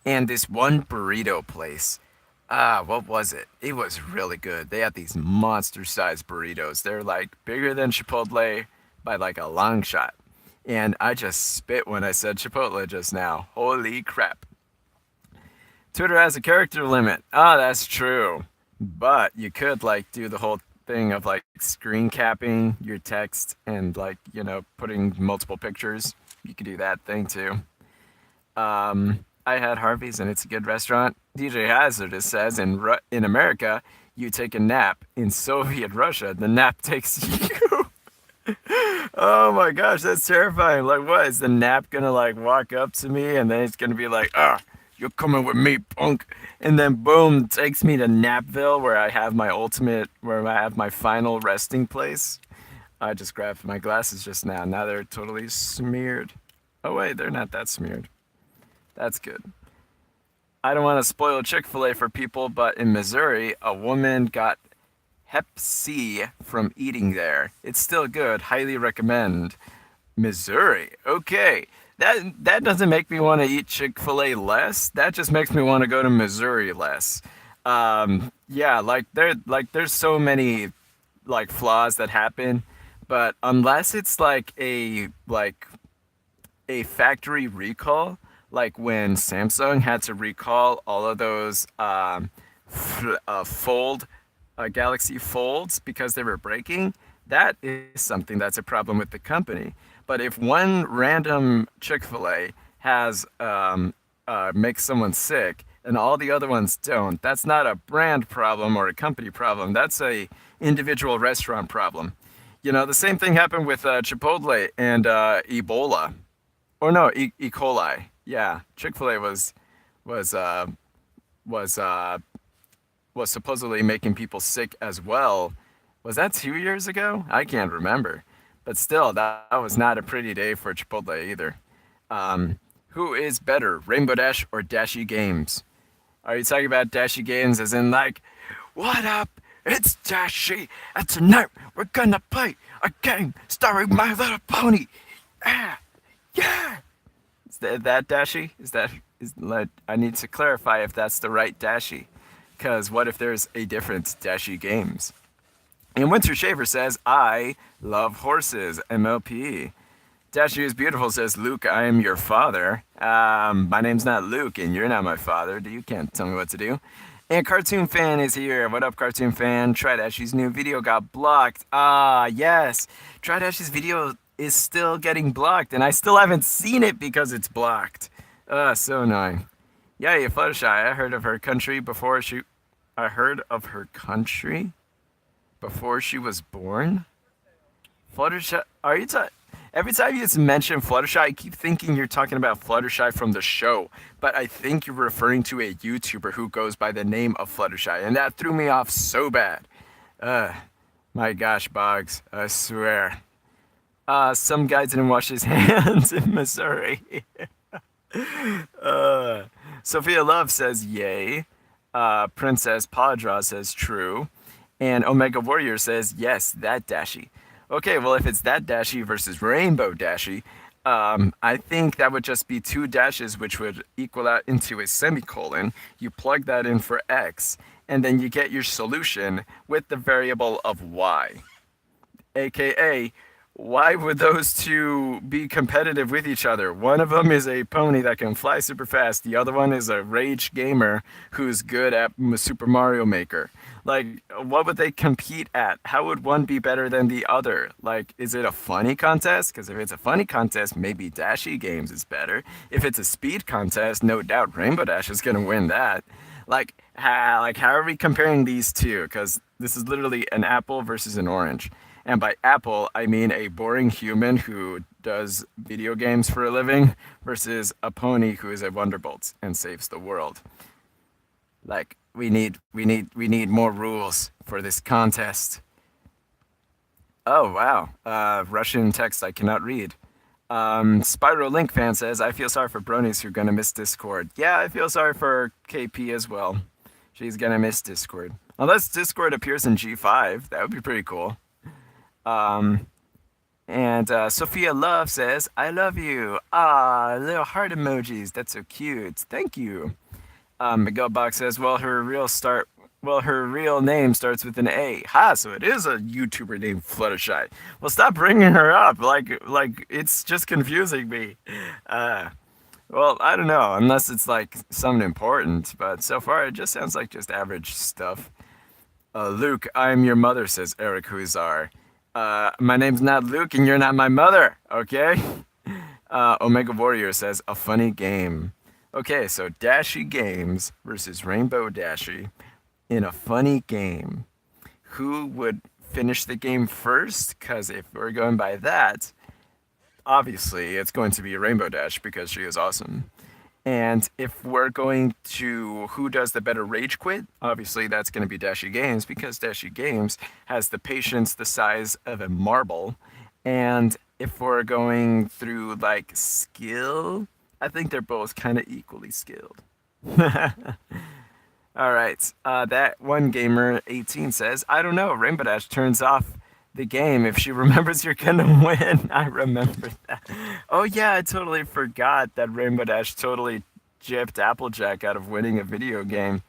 And this one burrito place. What was it? It was really good. They had these monster-sized burritos. They're like bigger than Chipotle by like a long shot. And I just spit when I said Chipotle just now. Holy crap. Twitter has a character limit. That's true. But you could like do the whole thing of like screen capping your text and like, putting multiple pictures. You could do that thing too. I had Harvey's and it's a good restaurant. DJ Hazardous says in America, you take a nap. In Soviet Russia, the nap takes you. Oh my gosh, that's terrifying. Like, what? Is the nap gonna like walk up to me and then it's gonna be like, you're coming with me, punk. And then boom, takes me to Napville where I have my final resting place. I just grabbed my glasses just now. Now they're totally smeared. Oh wait, they're not that smeared. That's good. I don't want to spoil Chick Fil A for people, but in Missouri, a woman got Hep C from eating there. It's still good. Highly recommend. Missouri. Okay. That doesn't make me want to eat Chick-fil-A less. That just makes me want to go to Missouri less. Yeah, there's so many like flaws that happen, but unless it's like a factory recall, like when Samsung had to recall all of those fold Galaxy Folds because they were breaking, that is something that's a problem with the company. But if one random Chick Fil A has makes someone sick and all the other ones don't, that's not a brand problem or a company problem. That's a individual restaurant problem. You know, the same thing happened with Chipotle and Ebola. Or no, E. coli. Yeah, Chick Fil A was uh, was uh, was supposedly making people sick as well. Was that 2 years ago? I can't remember. But still, that was not a pretty day for Chipotle either. Who is better, Rainbow Dash or Dashy Games? Are you talking about Dashy Games as in like, what up? It's Dashy, and tonight we're gonna play a game starring My Little Pony. Ah, yeah. Is that Dashy? I need to clarify if that's the right Dashy. Because what if there's a different Dashy Games? And Winter Shaver says, I love horses, MLP. Dashy is beautiful says, Luke, I am your father. My name's not Luke, and you're not my father. You can't tell me what to do. And Cartoon Fan is here. What up, Cartoon Fan? Tridashy's new video got blocked. Ah, yes. Tridashy's video is still getting blocked, and I still haven't seen it because it's blocked. So annoying. Yeah, Fluttershy. I heard of her country before she. I heard of her country before she was born. Fluttershy. Are you talking? Every time you mention Fluttershy, I keep thinking you're talking about Fluttershy from the show, but I think you're referring to a YouTuber who goes by the name of Fluttershy, and that threw me off so bad. My gosh, Boggs, I swear. Some guy didn't wash his hands in Missouri. Sophia Love says yay. Princess Padra says true. And Omega Warrior says yes, that Dashy. Okay, well, if it's that Dashy versus Rainbow Dashy, I think that would just be two dashes, which would equal out into a semicolon. You plug that in for x, and then you get your solution with the variable of y. AKA, why would those two be competitive with each other? One of them is a pony that can fly super fast. The other one is a rage gamer who's good at Super Mario Maker. Like, what would they compete at? How would one be better than the other? Like, is it a funny contest? Because if it's a funny contest, maybe Dashy Games is better. If it's a speed contest, no doubt Rainbow Dash is gonna win that. How are we comparing these two? Because this is literally an apple versus an orange. And by apple, I mean a boring human who does video games for a living versus a pony who is a wonderbolt and saves the world. Like, we need more rules for this contest. Oh wow, Russian text I cannot read. Spyro Link fan says, I feel sorry for bronies who are gonna miss Discord. Yeah, I feel sorry for KP as well. She's gonna miss Discord. Unless Discord appears in G5, that would be pretty cool. And Sophia Love says, I love you. Ah, little heart emojis. That's so cute. Thank you. Miguel Bach says, her real name starts with an A. Ha, so it is a YouTuber named Fluttershy. Well, stop bringing her up. Like it's just confusing me. Well, I don't know, unless it's like something important. But so far, it just sounds like just average stuff. Luke, I'm your mother, says Eric Huzar. My name's not Luke, and you're not my mother, okay? Omega Warrior says, a funny game. Okay, so Dashy Games versus Rainbow Dashy in a funny game. Who would finish the game first? Because if we're going by that, obviously it's going to be Rainbow Dash because she is awesome. And if we're going to who does the better rage quit, obviously that's going to be Dashy Games because Dashy Games has the patience the size of a marble. And if we're going through like skill, I think they're both kind of equally skilled. All right. That one gamer 18 says, I don't know. Rainbow Dash turns off the game if she remembers you're gonna win. I remember that. Oh yeah, I totally forgot that Rainbow Dash totally gypped Applejack out of winning a video game.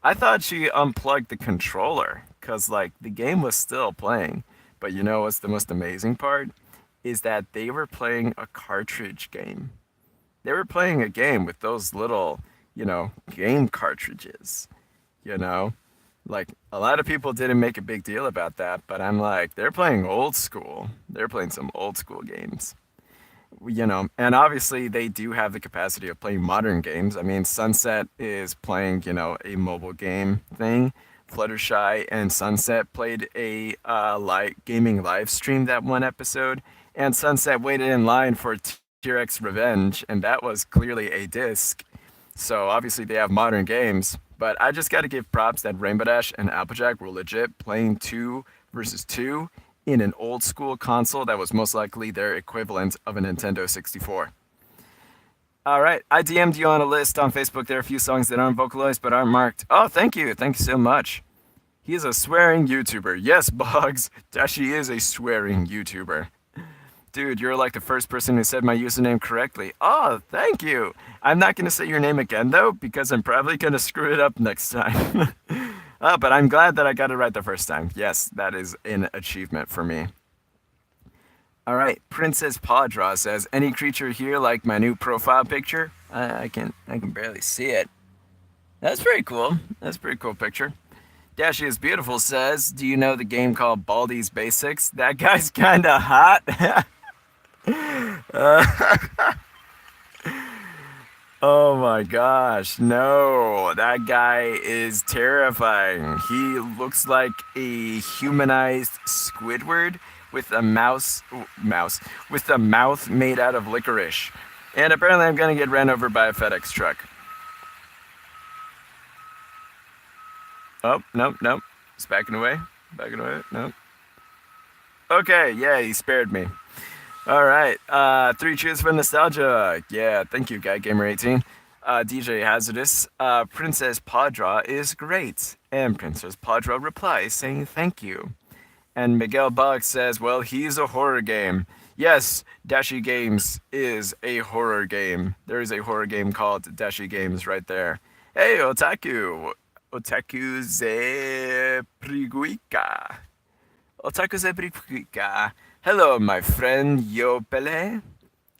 I thought she unplugged the controller because like the game was still playing. But you know what's the most amazing part? Is that they were playing a cartridge game. They were playing a game with those little, game cartridges, you know? Like, a lot of people didn't make a big deal about that, but I'm like, they're playing old school. They're playing some old school games, and obviously they do have the capacity of playing modern games. I mean, Sunset is playing, a mobile game thing. Fluttershy and Sunset played a gaming live stream that one episode, and Sunset waited in line for T-Rex Revenge, and that was clearly a disc. So obviously they have modern games, but I just got to give props that Rainbow Dash and Applejack were legit playing two versus two in an old school console that was most likely their equivalent of a Nintendo 64. All right, I DM'd you on a list on Facebook. There are a few songs that aren't vocalized but aren't marked. Oh, thank you. Thank you so much. He's a swearing YouTuber. Yes, Bugs. Dashi is a swearing YouTuber. Dude, you're like the first person who said my username correctly. Oh, thank you. I'm not going to say your name again, though, because I'm probably going to screw it up next time. But I'm glad that I got it right the first time. Yes, that is an achievement for me. All right, Princess Padra says, any creature here like my new profile picture? I can barely see it. That's pretty cool. That's a pretty cool picture. Dashi is Beautiful says, do you know the game called Baldi's Basics? That guy's kind of hot. Oh my gosh, no, that guy is terrifying. He looks like a humanized Squidward with a with a mouth made out of licorice. And apparently I'm gonna get ran over by a FedEx truck. Oh, nope, nope. It's backing away. Backing away. Nope. Okay, yeah, he spared me. All right. 3 cheers for nostalgia. Yeah, thank you, Guy Gamer 18. DJ Hazardous. Princess Padra is great. And Princess Padra replies saying thank you. And Miguel Buck says, well, he's a horror game. Yes, Dashi Games is a horror game. There is a horror game called Dashi Games right there. Hey, Otaku. Otaku ze priguika. Otaku ze priguika. Hello, my friend Yo Pele.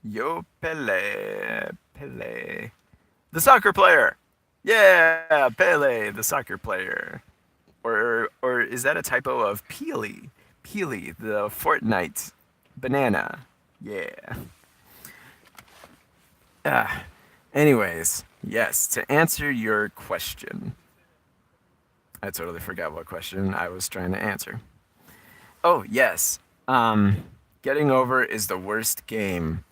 Yo Pele. Pele. The soccer player. Yeah, Pele, the soccer player. Or is that a typo of Peely? Peely, the Fortnite banana. Yeah. Ah. Anyways, yes, to answer your question. I totally forgot what question I was trying to answer. Oh, yes. Getting Over is the worst game.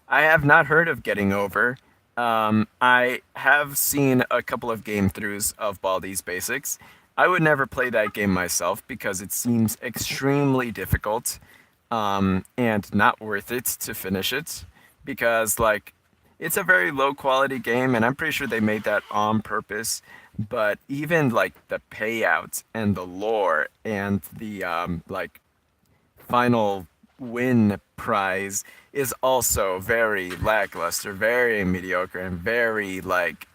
I have not heard of Getting Over. I have seen a couple of game throughs of Baldi's Basics. I would never play that game myself because it seems extremely difficult, and not worth it to finish it. Because, like, it's a very low quality game, and I'm pretty sure they made that on purpose. But even, like, the payout and the lore and the, final win prize is also very lackluster, very mediocre, and very like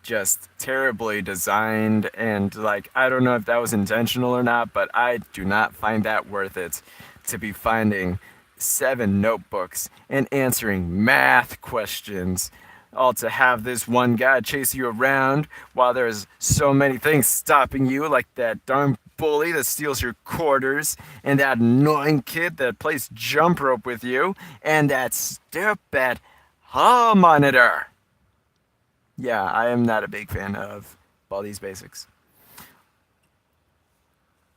just terribly designed. And like, I don't know if that was intentional or not, but I do not find that worth it to be finding 7 notebooks and answering math questions, all to have this one guy chase you around while there's so many things stopping you, like that darn bully that steals your quarters, and that annoying kid that plays jump rope with you, and that stupid hall monitor. Yeah, I am not a big fan of Baldi's Basics.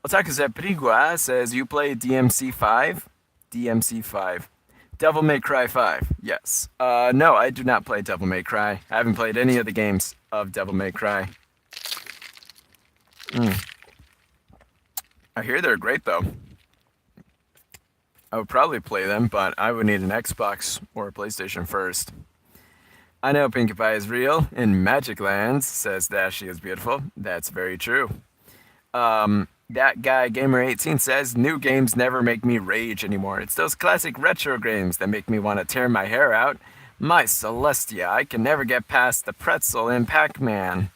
Otaku Zeprigua says, you play DMC 5? DMC 5. Devil May Cry 5. Yes. No, I do not play Devil May Cry. I haven't played any of the games of Devil May Cry. I hear they're great, though. I would probably play them, but I would need an Xbox or a PlayStation first. I know Pinkie Pie is real in Magic Lands, says Dashy is beautiful. That's very true. That guy Gamer18 says new games never make me rage anymore. It's those classic retro games that make me want to tear my hair out. My Celestia, I can never get past the pretzel in Pac-Man.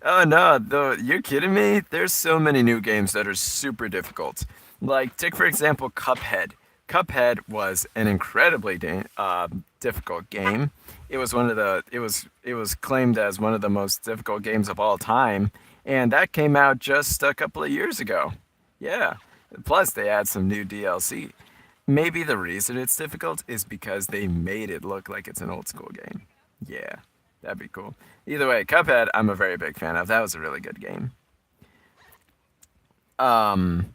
Oh no, though, you kidding me? There's so many new games that are super difficult. Like, take for example Cuphead. Cuphead was an incredibly difficult game. It was claimed as one of the most difficult games of all time, and that came out just a couple of years ago. Yeah. Plus, they add some new DLC. Maybe the reason it's difficult is because they made it look like it's an old school game. Yeah, that'd be cool. Either way, Cuphead, I'm a very big fan of. That was a really good game. Brony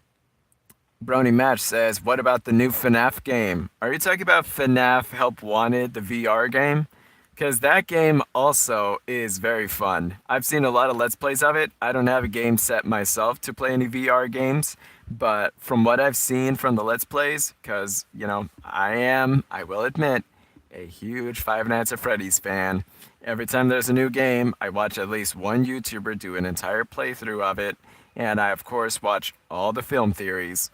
Match says, what about the new FNAF game? Are you talking about FNAF Help Wanted, the VR game? Because that game also is very fun. I've seen a lot of Let's Plays of it. I don't have a game set myself to play any VR games, but from what I've seen from the Let's Plays, because, I will admit, a huge Five Nights at Freddy's fan. Every time there's a new game, I watch at least one YouTuber do an entire playthrough of it, and I, of course, watch all the film theories.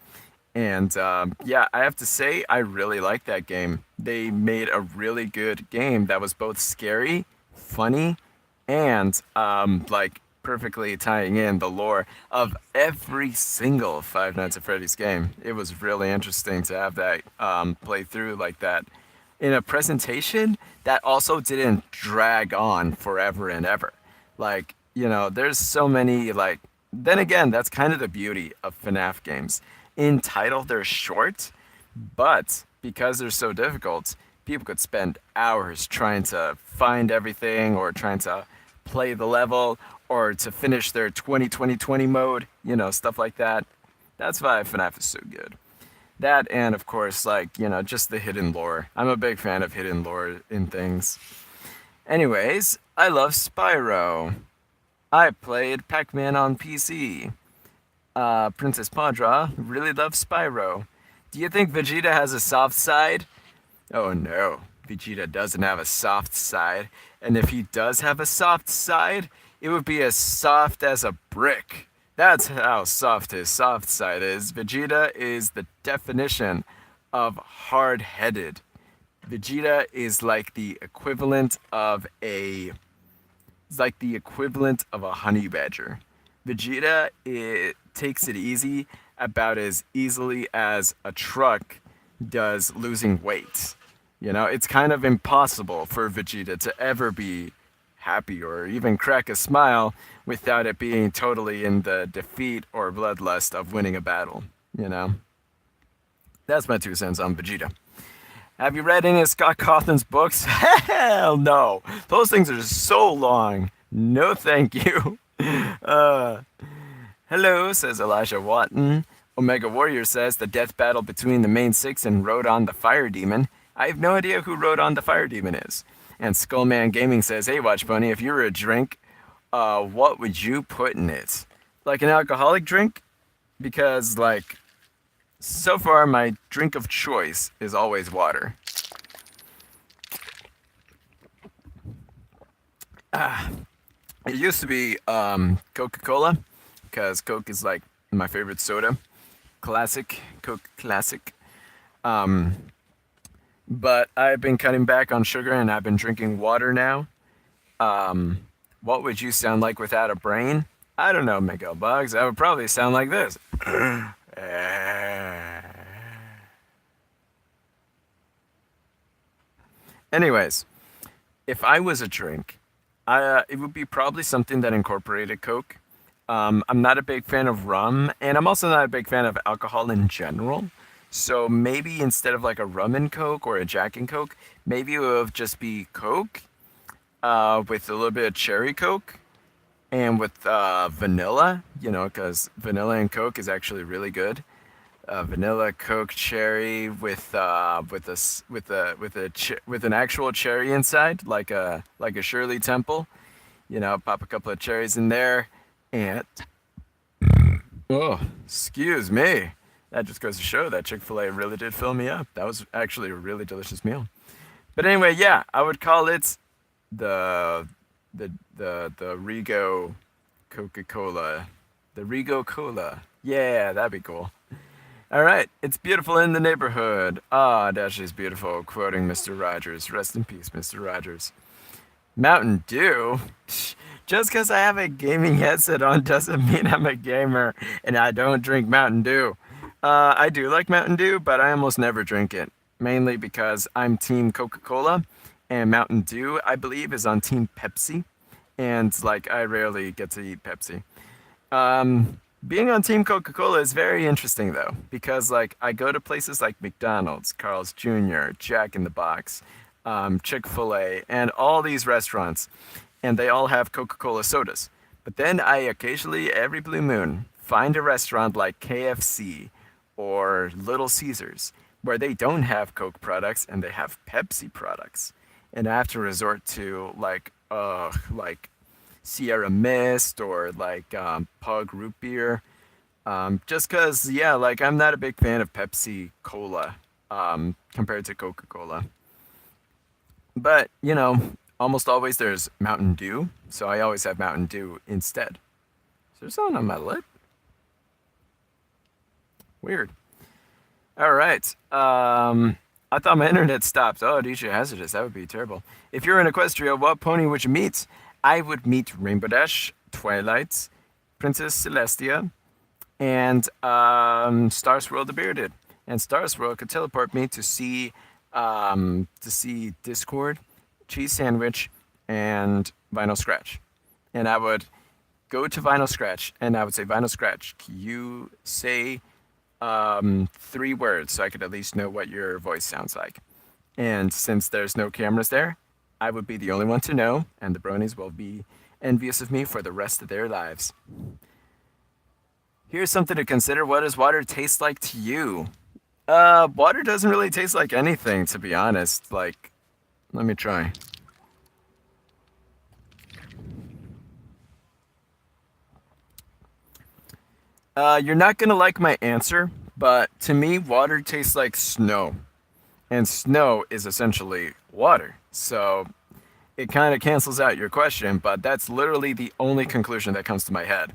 And yeah, I have to say, I really like that game. They made a really good game that was both scary, funny, and like perfectly tying in the lore of every single Five Nights at Freddy's game. It was really interesting to have that play through like that in a presentation that also didn't drag on forever and ever. Like, there's so many, like, then again, that's kind of the beauty of FNAF games. In title, they're short, but because they're so difficult, people could spend hours trying to find everything or trying to play the level or to finish their 20-20-20 mode, stuff like that. That's why FNAF is so good. That and, of course, like, just the hidden lore. I'm a big fan of hidden lore in things. Anyways, I love Spyro. I played Pac-Man on PC. Princess Padra really loves Spyro. Do you think Vegeta has a soft side? Oh no, Vegeta doesn't have a soft side. And if he does have a soft side, it would be as soft as a brick. That's how soft his soft side is. Vegeta is the definition of hard-headed. Vegeta is like the equivalent of a honey badger. Vegeta takes it easy about as easily as a truck does losing weight. It's kind of impossible for Vegeta to ever be happy or even crack a smile without it being totally in the defeat or bloodlust of winning a battle. That's my 2 cents on Vegeta. Have you read any of Scott Cawthon's books? Hell no! Those things are so long. No thank you. Hello, says Elijah Watton. Omega Warrior says the death battle between the main six and Rodon the Fire Demon. I have no idea who Rodon the Fire Demon is. And Skullman Gaming says, hey, WatchPony, if you were a drink, what would you put in it? Like an alcoholic drink? Because, like, so far my drink of choice is always water. It used to be Coca-Cola, because Coke is like my favorite soda. Classic, Coke classic. But I've been cutting back on sugar and I've been drinking water now. What would you sound like without a brain? I don't know, Miguel Bugs. I would probably sound like this. Anyways, if I was a drink, it would be probably something that incorporated Coke. I'm not a big fan of rum, and I'm also not a big fan of alcohol in general. So maybe instead of like a rum and Coke or a Jack and Coke, maybe it would just be Coke with a little bit of cherry Coke and with vanilla, because vanilla and Coke is actually really good. Vanilla Coke cherry with an actual cherry inside, like a Shirley Temple. Pop a couple of cherries in there, and oh, excuse me. That just goes to show that Chick Fil really did fill me up. That was actually a really delicious meal. But anyway, yeah, I would call it the the Rigo Coca-Cola. The Rigo Cola. Yeah, that'd be cool. All right, it's beautiful in the neighborhood. Ah, Dash is beautiful. Quoting Mr. Rogers. Rest in peace, Mr. Rogers. Mountain Dew? Just because I have a gaming headset on doesn't mean I'm a gamer and I don't drink Mountain Dew. I do like Mountain Dew, but I almost never drink it. Mainly because I'm Team Coca Cola and Mountain Dew, I believe, is on Team Pepsi. And, like, I rarely get to eat Pepsi. Being on Team Coca Cola is very interesting, though, because, like, I go to places like McDonald's, Carl's Jr., Jack in the Box, Chick Fil A, and all these restaurants, and they all have Coca Cola sodas. But then I occasionally, every blue moon, find a restaurant like KFC or Little Caesars where they don't have Coke products and they have Pepsi products. And I have to resort to like Sierra Mist or like Pug Root Beer. Just because, yeah, like I'm not a big fan of Pepsi Cola compared to Coca Cola. But, almost always there's Mountain Dew, so I always have Mountain Dew instead. Is there something on my lip? Weird. All right. I thought my internet stopped. Oh, DJ Hazardous. That would be terrible. If you're in Equestria, what pony would you meet? I would meet Rainbow Dash, Twilight, Princess Celestia, and Star Swirl the Bearded. And Star Swirl could teleport me to see Discord, Cheese Sandwich, and Vinyl Scratch. And I would go to Vinyl Scratch, and I would say, Vinyl Scratch, can you say 3 words so I could at least know what your voice sounds like? And since there's no cameras there, I would be the only one to know, and the bronies will be envious of me for the rest of their lives. Here's something to consider. What does water taste like to you? Water doesn't really taste like anything, to be honest. Like, let me try. You're not gonna like my answer, but to me, water tastes like snow. And snow is essentially water. So it kind of cancels out your question, but that's literally the only conclusion that comes to my head.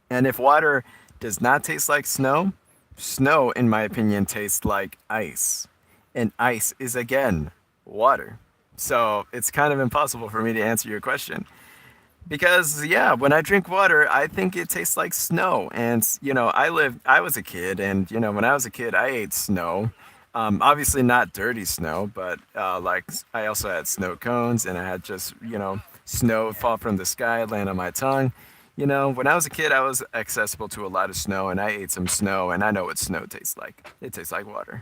And if water does not taste like snow, snow, in my opinion, tastes like ice. And ice is, again, water. So it's kind of impossible for me to answer your question. Because, yeah, when I drink water, I think it tastes like snow. And, I was a kid, and, when I was a kid, I ate snow. Obviously not dirty snow, but, like, I also had snow cones, and I had just, snow fall from the sky, land on my tongue. When I was a kid, I was accessible to a lot of snow, and I ate some snow, and I know what snow tastes like. It tastes like water.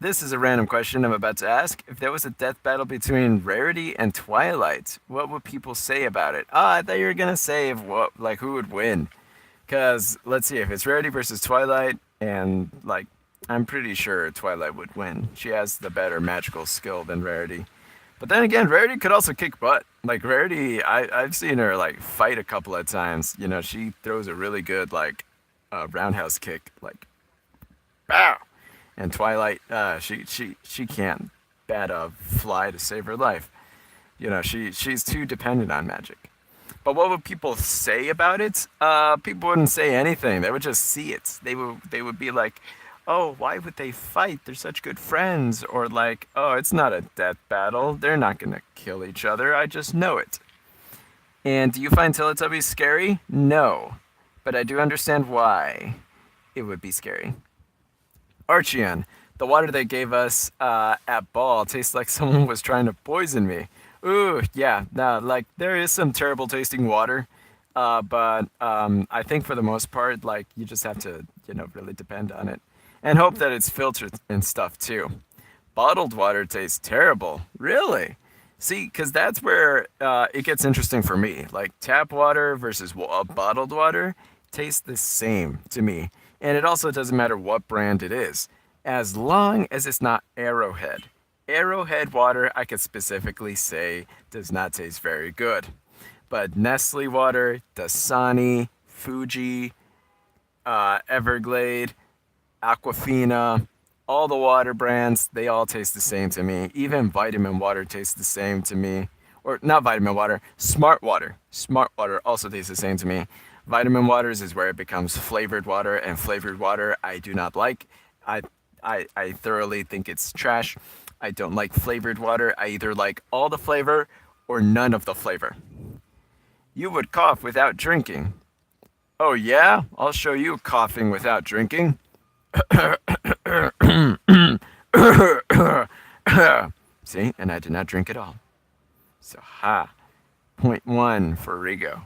This is a random question I'm about to ask. If there was a death battle between Rarity and Twilight, what would people say about it? I thought you were gonna say who would win. Cause let's see, if it's Rarity versus Twilight, and like I'm pretty sure Twilight would win. She has the better magical skill than Rarity. But then again, Rarity could also kick butt. Like Rarity, I've seen her like fight a couple of times. She throws a really good roundhouse kick, like bow. And Twilight, she can't bat a fly to save her life. She's too dependent on magic. But what would people say about it? People wouldn't say anything. They would just see it. They would be like, "Oh, why would they fight? They're such good friends." Or like, "Oh, it's not a death battle. They're not gonna kill each other. I just know it." And do you find Teletubbies scary? No, but I do understand why it would be scary. Archeon, the water they gave us at ball tastes like someone was trying to poison me. Ooh, yeah, no, like there is some terrible tasting water, but I think for the most part, like you just have to, really depend on it and hope that it's filtered and stuff too. Bottled water tastes terrible. Really? See, because that's where it gets interesting for me. Like tap water versus bottled water tastes the same to me. And it also doesn't matter what brand it is, as long as it's not Arrowhead. Arrowhead water, I could specifically say, does not taste very good. But Nestle water, Dasani, Fuji, Everglade, Aquafina, All the water brands, they all taste the same to me. Even vitamin water tastes the same to me. Or not vitamin water, smart water. Smart water also tastes the same to me. Vitamin waters is where it becomes flavored water, and flavored water I do not like. I I thoroughly think it's trash. I don't like flavored water. I either like all the flavor or none of the flavor. You would cough without drinking. Oh yeah? I'll show you coughing without drinking. See, and I did not drink at all. So, ha. Point one for Rigo.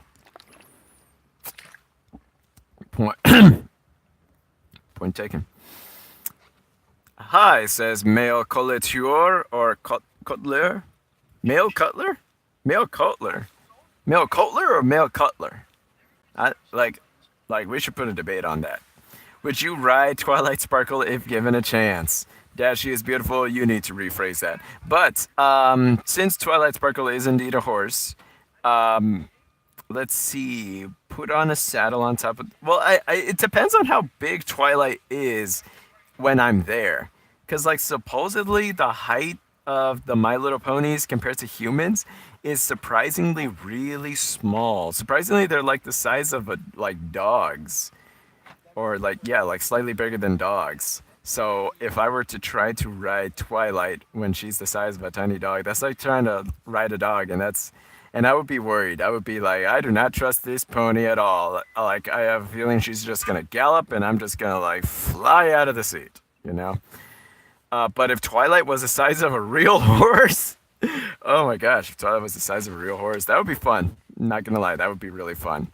Point, point taken. Hi, says male colleteur or cutler. Male cutler? Male cutler. Male cutler or male cutler? I, like we should put a debate on that. Would you ride Twilight Sparkle if given a chance? Dash, she is beautiful. You need to rephrase that. But since Twilight Sparkle is indeed a horse, let's see. Put on a saddle on top of. Well, it depends on how big Twilight is when I'm there, because like supposedly the height of the My Little Ponies compared to humans is surprisingly really small. Surprisingly, they're like the size of like dogs, or like yeah, like slightly bigger than dogs. So if I were to try to ride Twilight when she's the size of a tiny dog, that's like trying to ride a dog, and I would be worried. I would be like, I do not trust this pony at all. Like I have a feeling she's just gonna gallop, and I'm just gonna like fly out of the seat, you know. But if Twilight was the size of a real horse, oh my gosh, if Twilight was the size of a real horse, that would be fun. Not gonna lie, that would be really fun.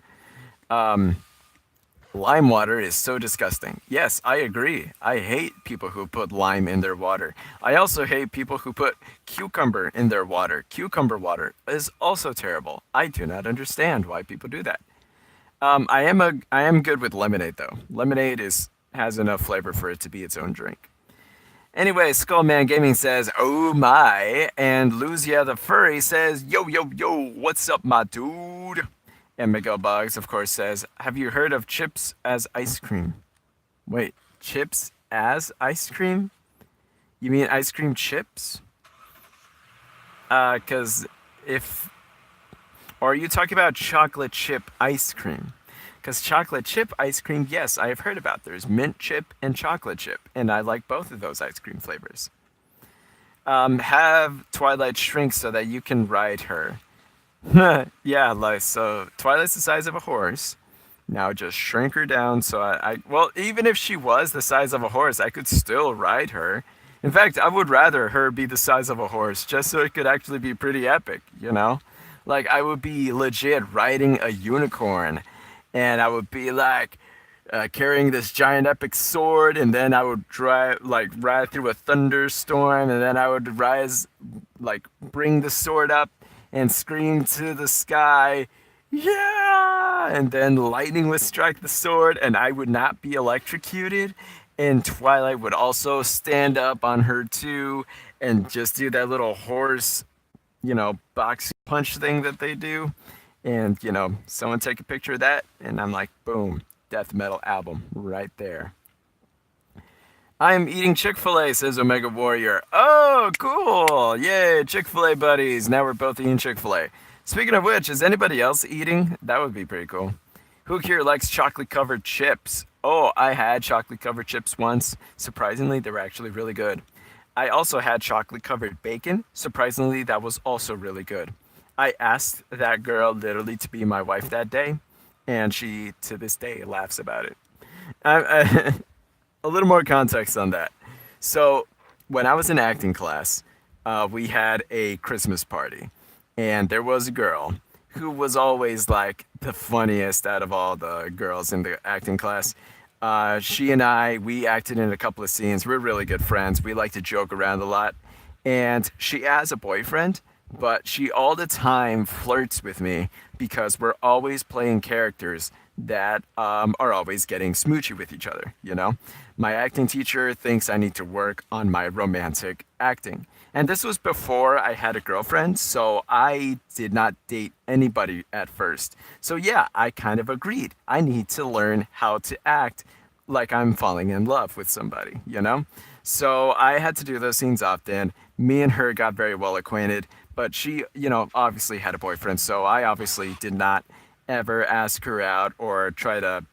Lime water is so disgusting. Yes, I agree. I hate people who put lime in their water. I also hate people who put cucumber in their water. Cucumber water is also terrible. I do not understand why people do that. I am good with lemonade though. Lemonade is has enough flavor for it to be its own drink. Anyway, Skullman Gaming says, "Oh my," and Luzia the Furry says, "Yo yo yo, what's up, my dude?" And Miguel Boggs, of course, says, "Have you heard of chips as ice cream?" Wait, chips as ice cream? You mean ice cream chips? Cause if, or are you talking about chocolate chip ice cream? Because chocolate chip ice cream, yes, I have heard about. There's mint chip and chocolate chip, and I like both of those ice cream flavors. Have Twilight shrink so that you can ride her. Yeah, like, so Twilight's the size of a horse. Now just shrink her down so well, even if she was the size of a horse, I could still ride her. In fact, I would rather her be the size of a horse just so it could actually be pretty epic, you know? Like, I would be legit riding a unicorn, and I would be like carrying this giant epic sword, and then I would ride through a thunderstorm, and then I would bring the sword up and scream to the sky, yeah! And then lightning would strike the sword, and I would not be electrocuted. And Twilight would also stand up on her too, and just do that little horse, boxing punch thing that they do. And, someone take a picture of that, and I'm like, boom, death metal album right there. I'm eating Chick-fil-A, says Omega Warrior. Oh, cool. Yay, Chick-fil-A buddies. Now we're both eating Chick-fil-A. Speaking of which, is anybody else eating? That would be pretty cool. Who here likes chocolate-covered chips? Oh, I had chocolate-covered chips once. Surprisingly, they were actually really good. I also had chocolate-covered bacon. Surprisingly, that was also really good. I asked that girl literally to be my wife that day, and she, to this day, laughs about it. A little more context on that. So, when I was in acting class, we had a Christmas party, and there was a girl who was always like the funniest out of all the girls in the acting class. She and we acted in a couple of scenes. We're really good friends. We like to joke around a lot. And she has a boyfriend, but she all the time flirts with me because we're always playing characters that are always getting smoochy with each other, My acting teacher thinks I need to work on my romantic acting. And this was before I had a girlfriend, so I did not date anybody at first. So yeah, I kind of agreed. I need to learn how to act like I'm falling in love with somebody, So I had to do those scenes often. Me and her got very well acquainted, but she, obviously had a boyfriend. So I obviously did not ever ask her out or try to,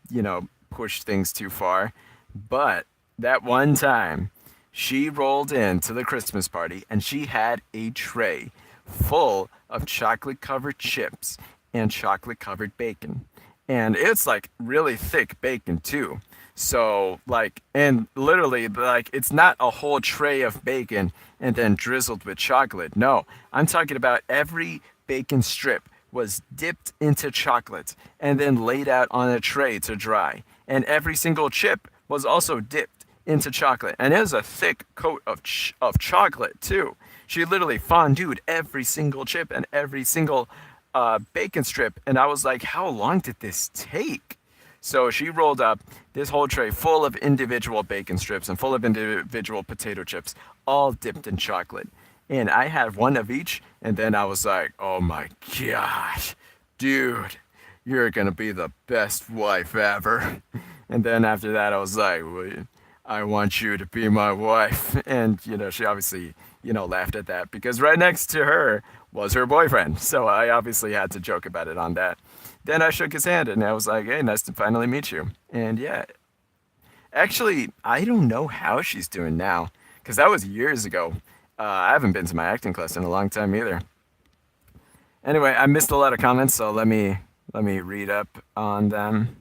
push things too far. But that one time, she rolled into the Christmas party and she had a tray full of chocolate covered chips and chocolate covered bacon. And it's like really thick bacon too. So, like, and literally, like, it's not a whole tray of bacon and then drizzled with chocolate. No, I'm talking about every bacon strip was dipped into chocolate and then laid out on a tray to dry. And every single chip was also dipped into chocolate. And it was a thick coat of chocolate, too. She literally fondued every single chip and every single bacon strip. And I was like, how long did this take? So she rolled up this whole tray full of individual bacon strips and full of individual potato chips, all dipped in chocolate. And I had one of each, and then I was like, oh my gosh, dude, you're gonna be the best wife ever. And then after that, I was like, well, I want you to be my wife. And, she obviously, laughed at that because right next to her was her boyfriend. So I obviously had to joke about it on that. Then I shook his hand and I was like, hey, nice to finally meet you. And yeah, actually, I don't know how she's doing now because that was years ago. I haven't been to my acting class in a long time either. Anyway, I missed a lot of comments, so let me read up on them.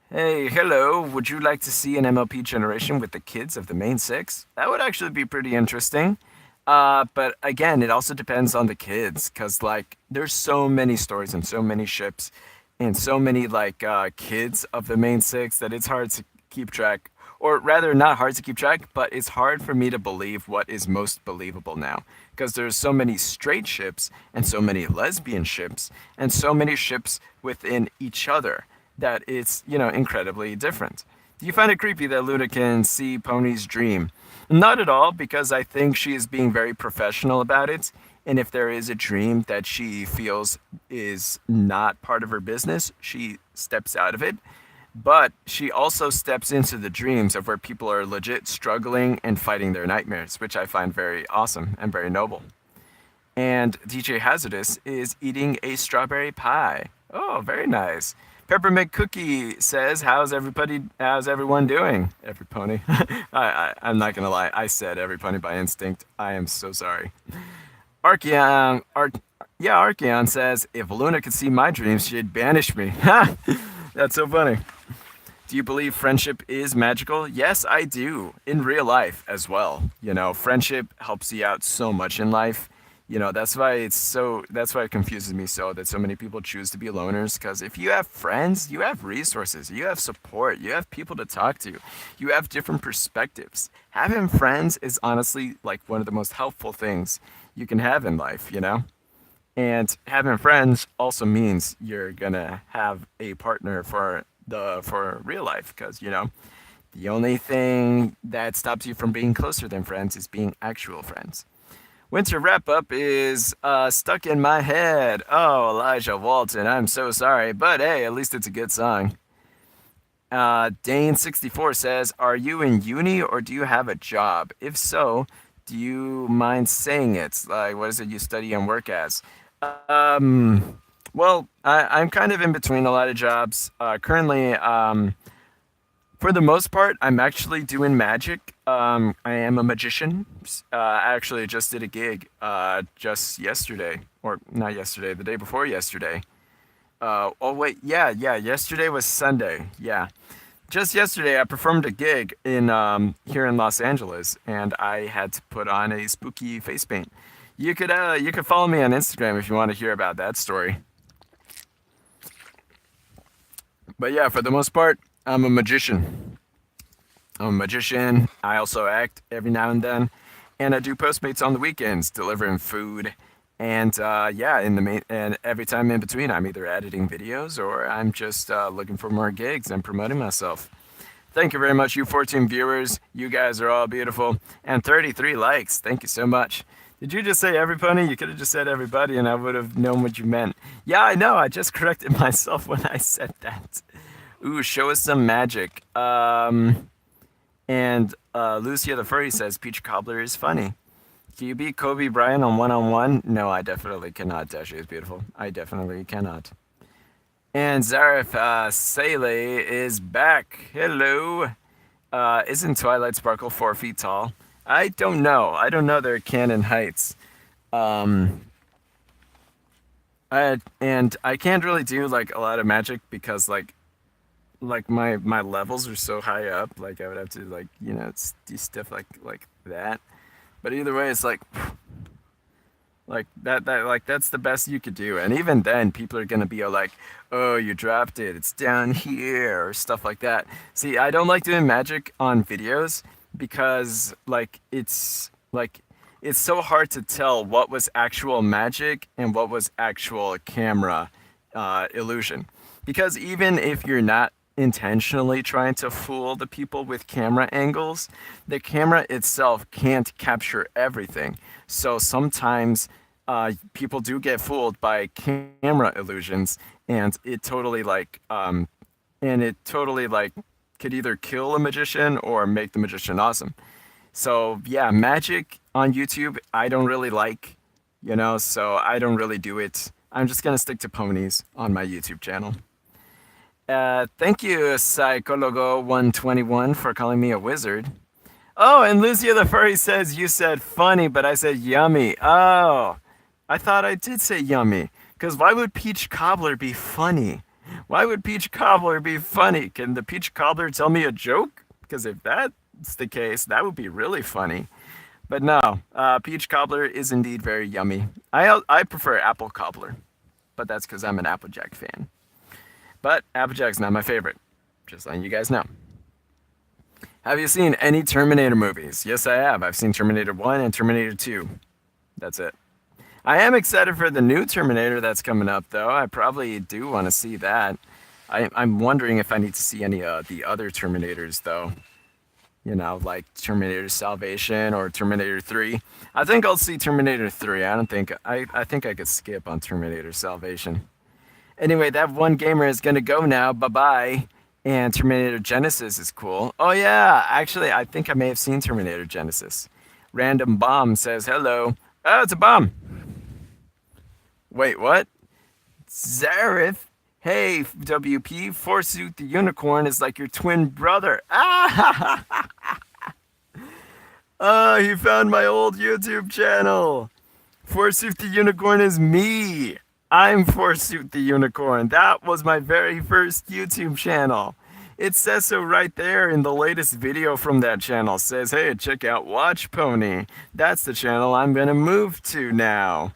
Hey, hello. Would you like to see an MLP generation with the kids of the main six? That would actually be pretty interesting. But again, it also depends on the kids, cause like there's so many stories and so many ships, and so many like kids of the main six that it's hard to keep track, or rather, not hard to keep track, but it's hard for me to believe what is most believable now, because there's so many straight ships and so many lesbian ships and so many ships within each other that it's, incredibly different. Do you find it creepy that Luna can see Pony's dream? Not at all, because I think she is being very professional about it. And if there is a dream that she feels is not part of her business, she steps out of it. But she also steps into the dreams of where people are legit struggling and fighting their nightmares, which I find very awesome and very noble. And DJ Hazardous is eating a strawberry pie. Oh, very nice. Peppermint Cookie says, how's everyone doing? Every pony. I'm not gonna lie, I said every pony by instinct. I am so sorry. Archeon says, if Luna could see my dreams, she'd banish me. Ha! That's so funny. Do you believe friendship is magical? Yes, I do. In real life as well. Friendship helps you out so much in life. That's why it confuses me so that so many people choose to be loners, because if you have friends, you have resources, you have support, you have people to talk to, you have different perspectives. Having friends is honestly like one of the most helpful things you can have in life. And having friends also means you're gonna have a partner for real life, because the only thing that stops you from being closer than friends is being actual friends. Winter wrap up is stuck in my head. Oh, Elijah Walton, I'm so sorry, but hey, at least it's a good song. Dane64 says, are you in uni or do you have a job? If so, do you mind saying it? Like, what is it you study and work as? Well, I'm kind of in between a lot of jobs. Currently, for the most part, I'm actually doing magic. I am a magician. I actually just did a gig just yesterday, or not yesterday, the day before yesterday. Oh wait, yeah, yesterday was Sunday. Yeah, just yesterday I performed a gig in here in Los Angeles, and I had to put on a spooky face paint. You could follow me on Instagram if you want to hear about that story. But yeah, for the most part, I'm a magician. I'm a magician. I also act every now and then, and I do Postmates on the weekends, delivering food. And yeah, and every time in between, I'm either editing videos or I'm just looking for more gigs and promoting myself. Thank you very much, you 14 viewers. You guys are all beautiful. And 33 likes. Thank you so much. Did you just say everybody? You could have just said everybody and I would have known what you meant. Yeah, I know. I just corrected myself when I said that. Ooh, show us some magic. And Lucia the Furry says Peach Cobbler is funny. Can you beat Kobe Bryant on one-on-one? No, I definitely cannot. Dashi is beautiful. I definitely cannot. And Zareth Sele is back. Hello. Isn't Twilight Sparkle 4 feet tall? I don't know. I don't know their canon heights. And I can't really do like a lot of magic because like my levels are so high up. Like I would have to like do stuff like that. But either way, it's like that like that's the best you could do. And even then, people are gonna be like, "Oh, you dropped it. It's down here," or stuff like that. See, I don't like doing magic on videos because it's so hard to tell what was actual magic and what was actual camera illusion. Because even if you're not intentionally trying to fool the people with camera angles, the camera itself can't capture everything. So sometimes people do get fooled by camera illusions, and it totally like could either kill a magician or make the magician awesome. So yeah, magic on YouTube I don't really like, so I don't really do it. I'm just gonna stick to ponies on my YouTube channel. Thank you, Psychologo121, for calling me a wizard. Oh, and Lucia the Furry says you said funny, but I said yummy. Oh, I thought I did say yummy. Because why would Peach Cobbler be funny? Why would Peach Cobbler be funny? Can the Peach Cobbler tell me a joke? Because if that's the case, that would be really funny. But no, Peach Cobbler is indeed very yummy. I prefer Apple Cobbler, but that's because I'm an Applejack fan. But Applejack's not my favorite. Just letting you guys know. Have you seen any Terminator movies? Yes, I have. I've seen Terminator 1 and Terminator 2. That's it. I am excited for the new Terminator that's coming up, though. I probably do want to see that. I'm wondering if I need to see any of the other Terminators, though. Like Terminator Salvation or Terminator 3. I think I'll see Terminator 3. I think I could skip on Terminator Salvation. Anyway, that one gamer is gonna go now. Bye-bye. And Terminator Genesis is cool. Oh yeah, actually, I think I may have seen Terminator Genesis. Random Bomb says hello. Oh, it's a bomb. Wait, what? Zareth? Hey, WP, Forsuit the Unicorn is like your twin brother. Ah! Oh, he found my old YouTube channel. Forsuit the Unicorn is me. I'm Forsuit the Unicorn. That was my very first YouTube channel. It says so right there in the latest video from that channel. It says, hey, check out WatchPony. That's the channel I'm gonna move to now.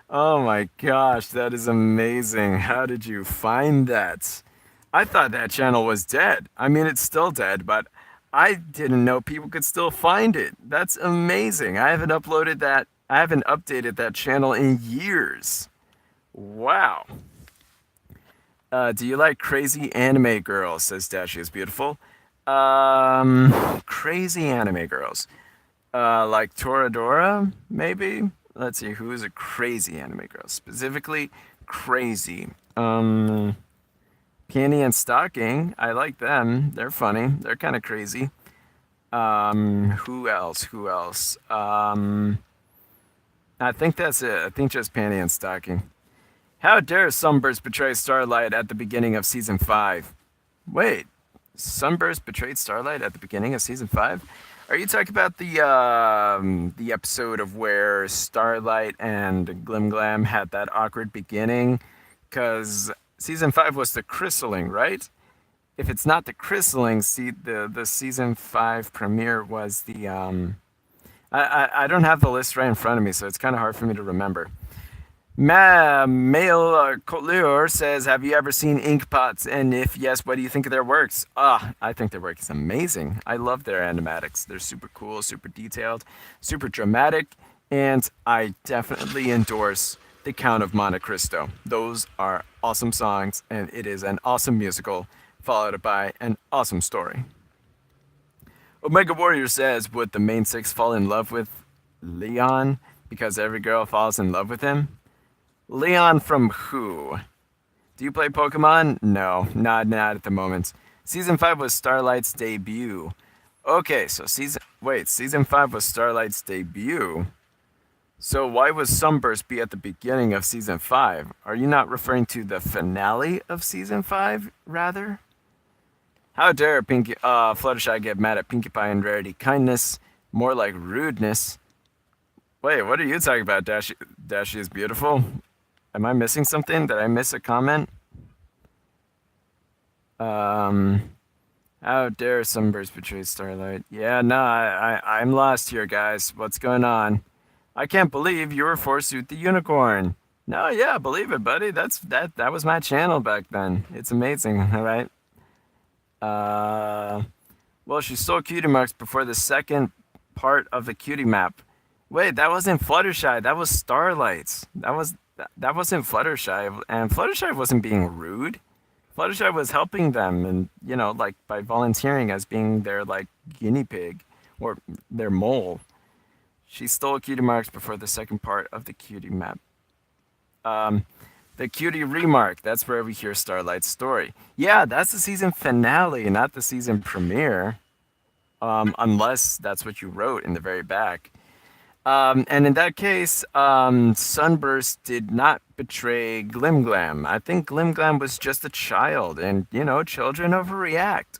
Oh my gosh, that is amazing. How did you find that? I thought that channel was dead. I mean, it's still dead, but I didn't know people could still find it. That's amazing. I haven't updated that channel in years. Wow. Do you like crazy anime girls? Says Dashi is beautiful. Crazy anime girls. Like Toradora, maybe? Let's see, who is a crazy anime girl? Specifically, crazy. Panty and Stocking. I like them. They're funny. They're kind of crazy. Who else? I think that's it. I think just Panty and Stocking. How dare Sunburst betray Starlight at the beginning of Season 5? Wait, Sunburst betrayed Starlight at the beginning of Season 5? Are you talking about the episode of where Starlight and Glimglam had that awkward beginning? Because Season 5 was the chrysaling, right? If it's not the chrysaling, the Season 5 premiere was the... I don't have the list right in front of me, so it's kind of hard for me to remember. Male Couture says, have you ever seen Inkpots? And if yes, what do you think of their works? I think their work is amazing. I love their animatics. They're super cool, super detailed, super dramatic, and I definitely endorse The Count of Monte Cristo. Those are awesome songs, and it is an awesome musical, followed by an awesome story. Omega Warrior says, would the main six fall in love with Leon because every girl falls in love with him? Leon from who? Do you play Pokemon? No, not at the moment. Season 5 was Starlight's debut. Okay, so season 5 was Starlight's debut. So why was Sunburst be at the beginning of season 5? Are you not referring to the finale of season 5, rather? How dare Fluttershy get mad at Pinkie Pie and Rarity kindness? More like rudeness. Wait, what are you talking about, Dashi? Dashi is beautiful? Am I missing something? Did I miss a comment? Um, how dare Sunburst betray Starlight? Yeah, no, I'm lost here, guys. What's going on? I can't believe you were forced to eat the unicorn. No, yeah, believe it, buddy. That was my channel back then. It's amazing, all right? Uh, well, she stole cutie marks before the second part of the cutie map. Wait, that wasn't Fluttershy. That was Starlight's. That wasn't Fluttershy, and Fluttershy wasn't being rude. Fluttershy was helping them, and like by volunteering as being their like guinea pig or their mole. She stole cutie marks before the second part of the cutie map. The cutie remark. That's where we hear Starlight's story. Yeah, that's the season finale, not the season premiere. Unless that's what you wrote in the very back. And in that case, Sunburst did not betray Glimglam. I think Glimglam was just a child, and children overreact.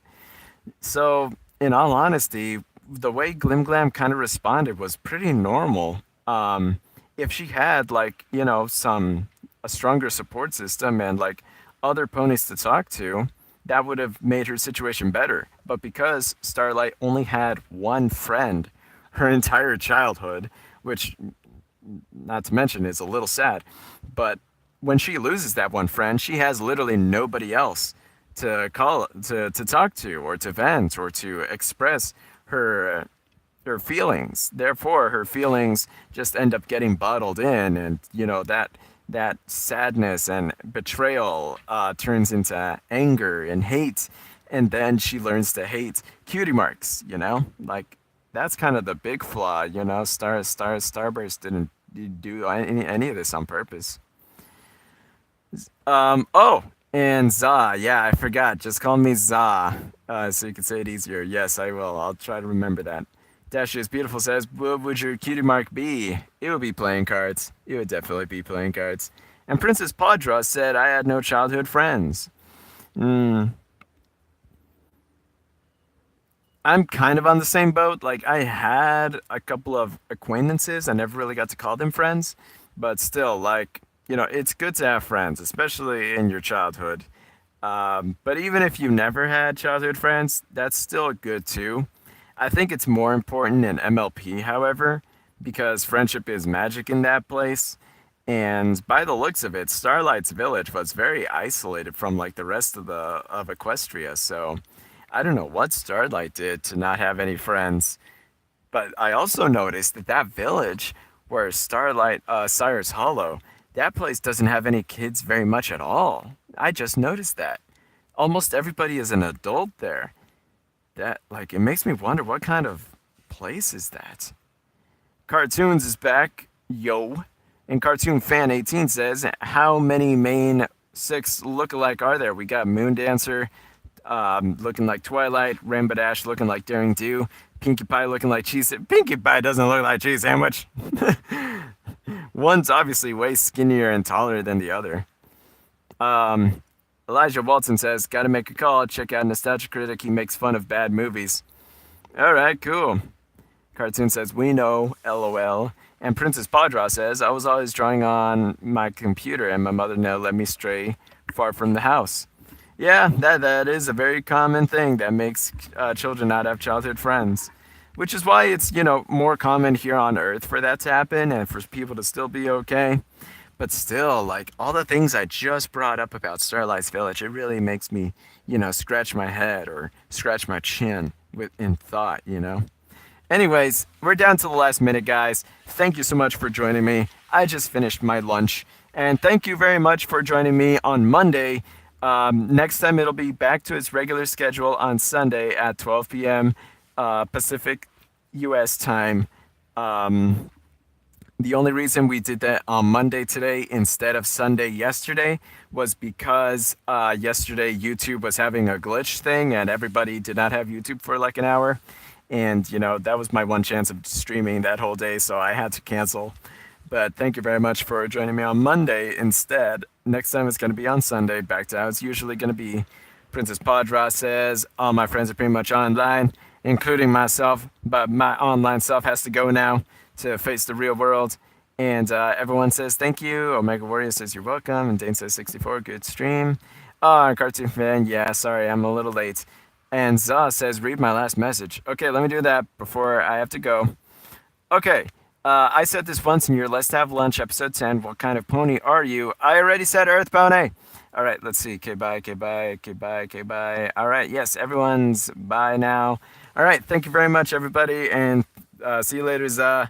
So, in all honesty, the way Glimglam kind of responded was pretty normal. If she had like a stronger support system and like other ponies to talk to, that would have made her situation better. But because Starlight only had one friend her entire childhood, which, not to mention, is a little sad, but when she loses that one friend, she has literally nobody else to call to talk to or to vent or to express her feelings. Therefore, her feelings just end up getting bottled in, and that sadness and betrayal turns into anger and hate, and then she learns to hate cutie marks. Like that's kind of the big flaw. Starburst didn't do any of this on purpose. Oh, and Za. Yeah, I forgot. Just call me Za, so you can say it easier. Yes, I will. I'll try to remember that. Dashi is beautiful says, what would your cutie mark be? It would be playing cards. It would definitely be playing cards. And Princess Padra said, I had no childhood friends. I'm kind of on the same boat. Like, I had a couple of acquaintances. I never really got to call them friends. But still, like, it's good to have friends, especially in your childhood. But even if you never had childhood friends, that's still good too. I think it's more important in MLP, however, because friendship is magic in that place. And by the looks of it, Starlight's village was very isolated from like the rest of Equestria. So I don't know what Starlight did to not have any friends. But I also noticed that village where Starlight Sire's Hollow, that place doesn't have any kids very much at all. I just noticed that. Almost everybody is an adult there. That, like, it makes me wonder what kind of place is that? Cartoons is back, yo. And Cartoon Fan 18 says, how many main 6 look-alike are there? We got Moon Dancer, looking like Twilight, Rainbow Dash looking like Daring Do, Pinkie Pie looking like Cheese. Pinkie Pie doesn't look like Cheese Sandwich. One's obviously way skinnier and taller than the other. Elijah Walton says, gotta make a call. Check out Nostalgia Critic. He makes fun of bad movies. Alright, cool. Cartoon says, we know, LOL. And Princess Padra says, I was always drawing on my computer and my mother never let me stray far from the house. Yeah, that is a very common thing that makes children not have childhood friends. Which is why it's, more common here on Earth for that to happen and for people to still be okay. But still, like, all the things I just brought up about Starlight's Village, it really makes me, scratch my head or scratch my chin in thought. Anyways, we're down to the last minute, guys. Thank you so much for joining me. I just finished my lunch. And thank you very much for joining me on Monday. Next time, it'll be back to its regular schedule on Sunday at 12 p.m. Pacific U.S. time. The only reason we did that on Monday today instead of Sunday yesterday was because yesterday YouTube was having a glitch thing and everybody did not have YouTube for like an hour. And, that was my one chance of streaming that whole day, so I had to cancel. But thank you very much for joining me on Monday instead. Next time it's going to be on Sunday, back to how it's usually going to be. Princess Padra says, all my friends are pretty much online, including myself, but my online self has to go now to face the real world. And everyone says thank you. Omega Warrior says you're welcome. And Dane says 64, good stream. Cartoon fan, yeah, sorry, I'm a little late. And Zaw says, read my last message. Okay, let me do that before I have to go. Okay, I said this once in your Let's Have Lunch episode 10. What kind of pony are you? I already said Earth Pony. All right, let's see. Okay, bye, okay, bye, okay, bye, okay, bye. All right, yes, everyone's bye now. All right, thank you very much, everybody, and see you later, Za.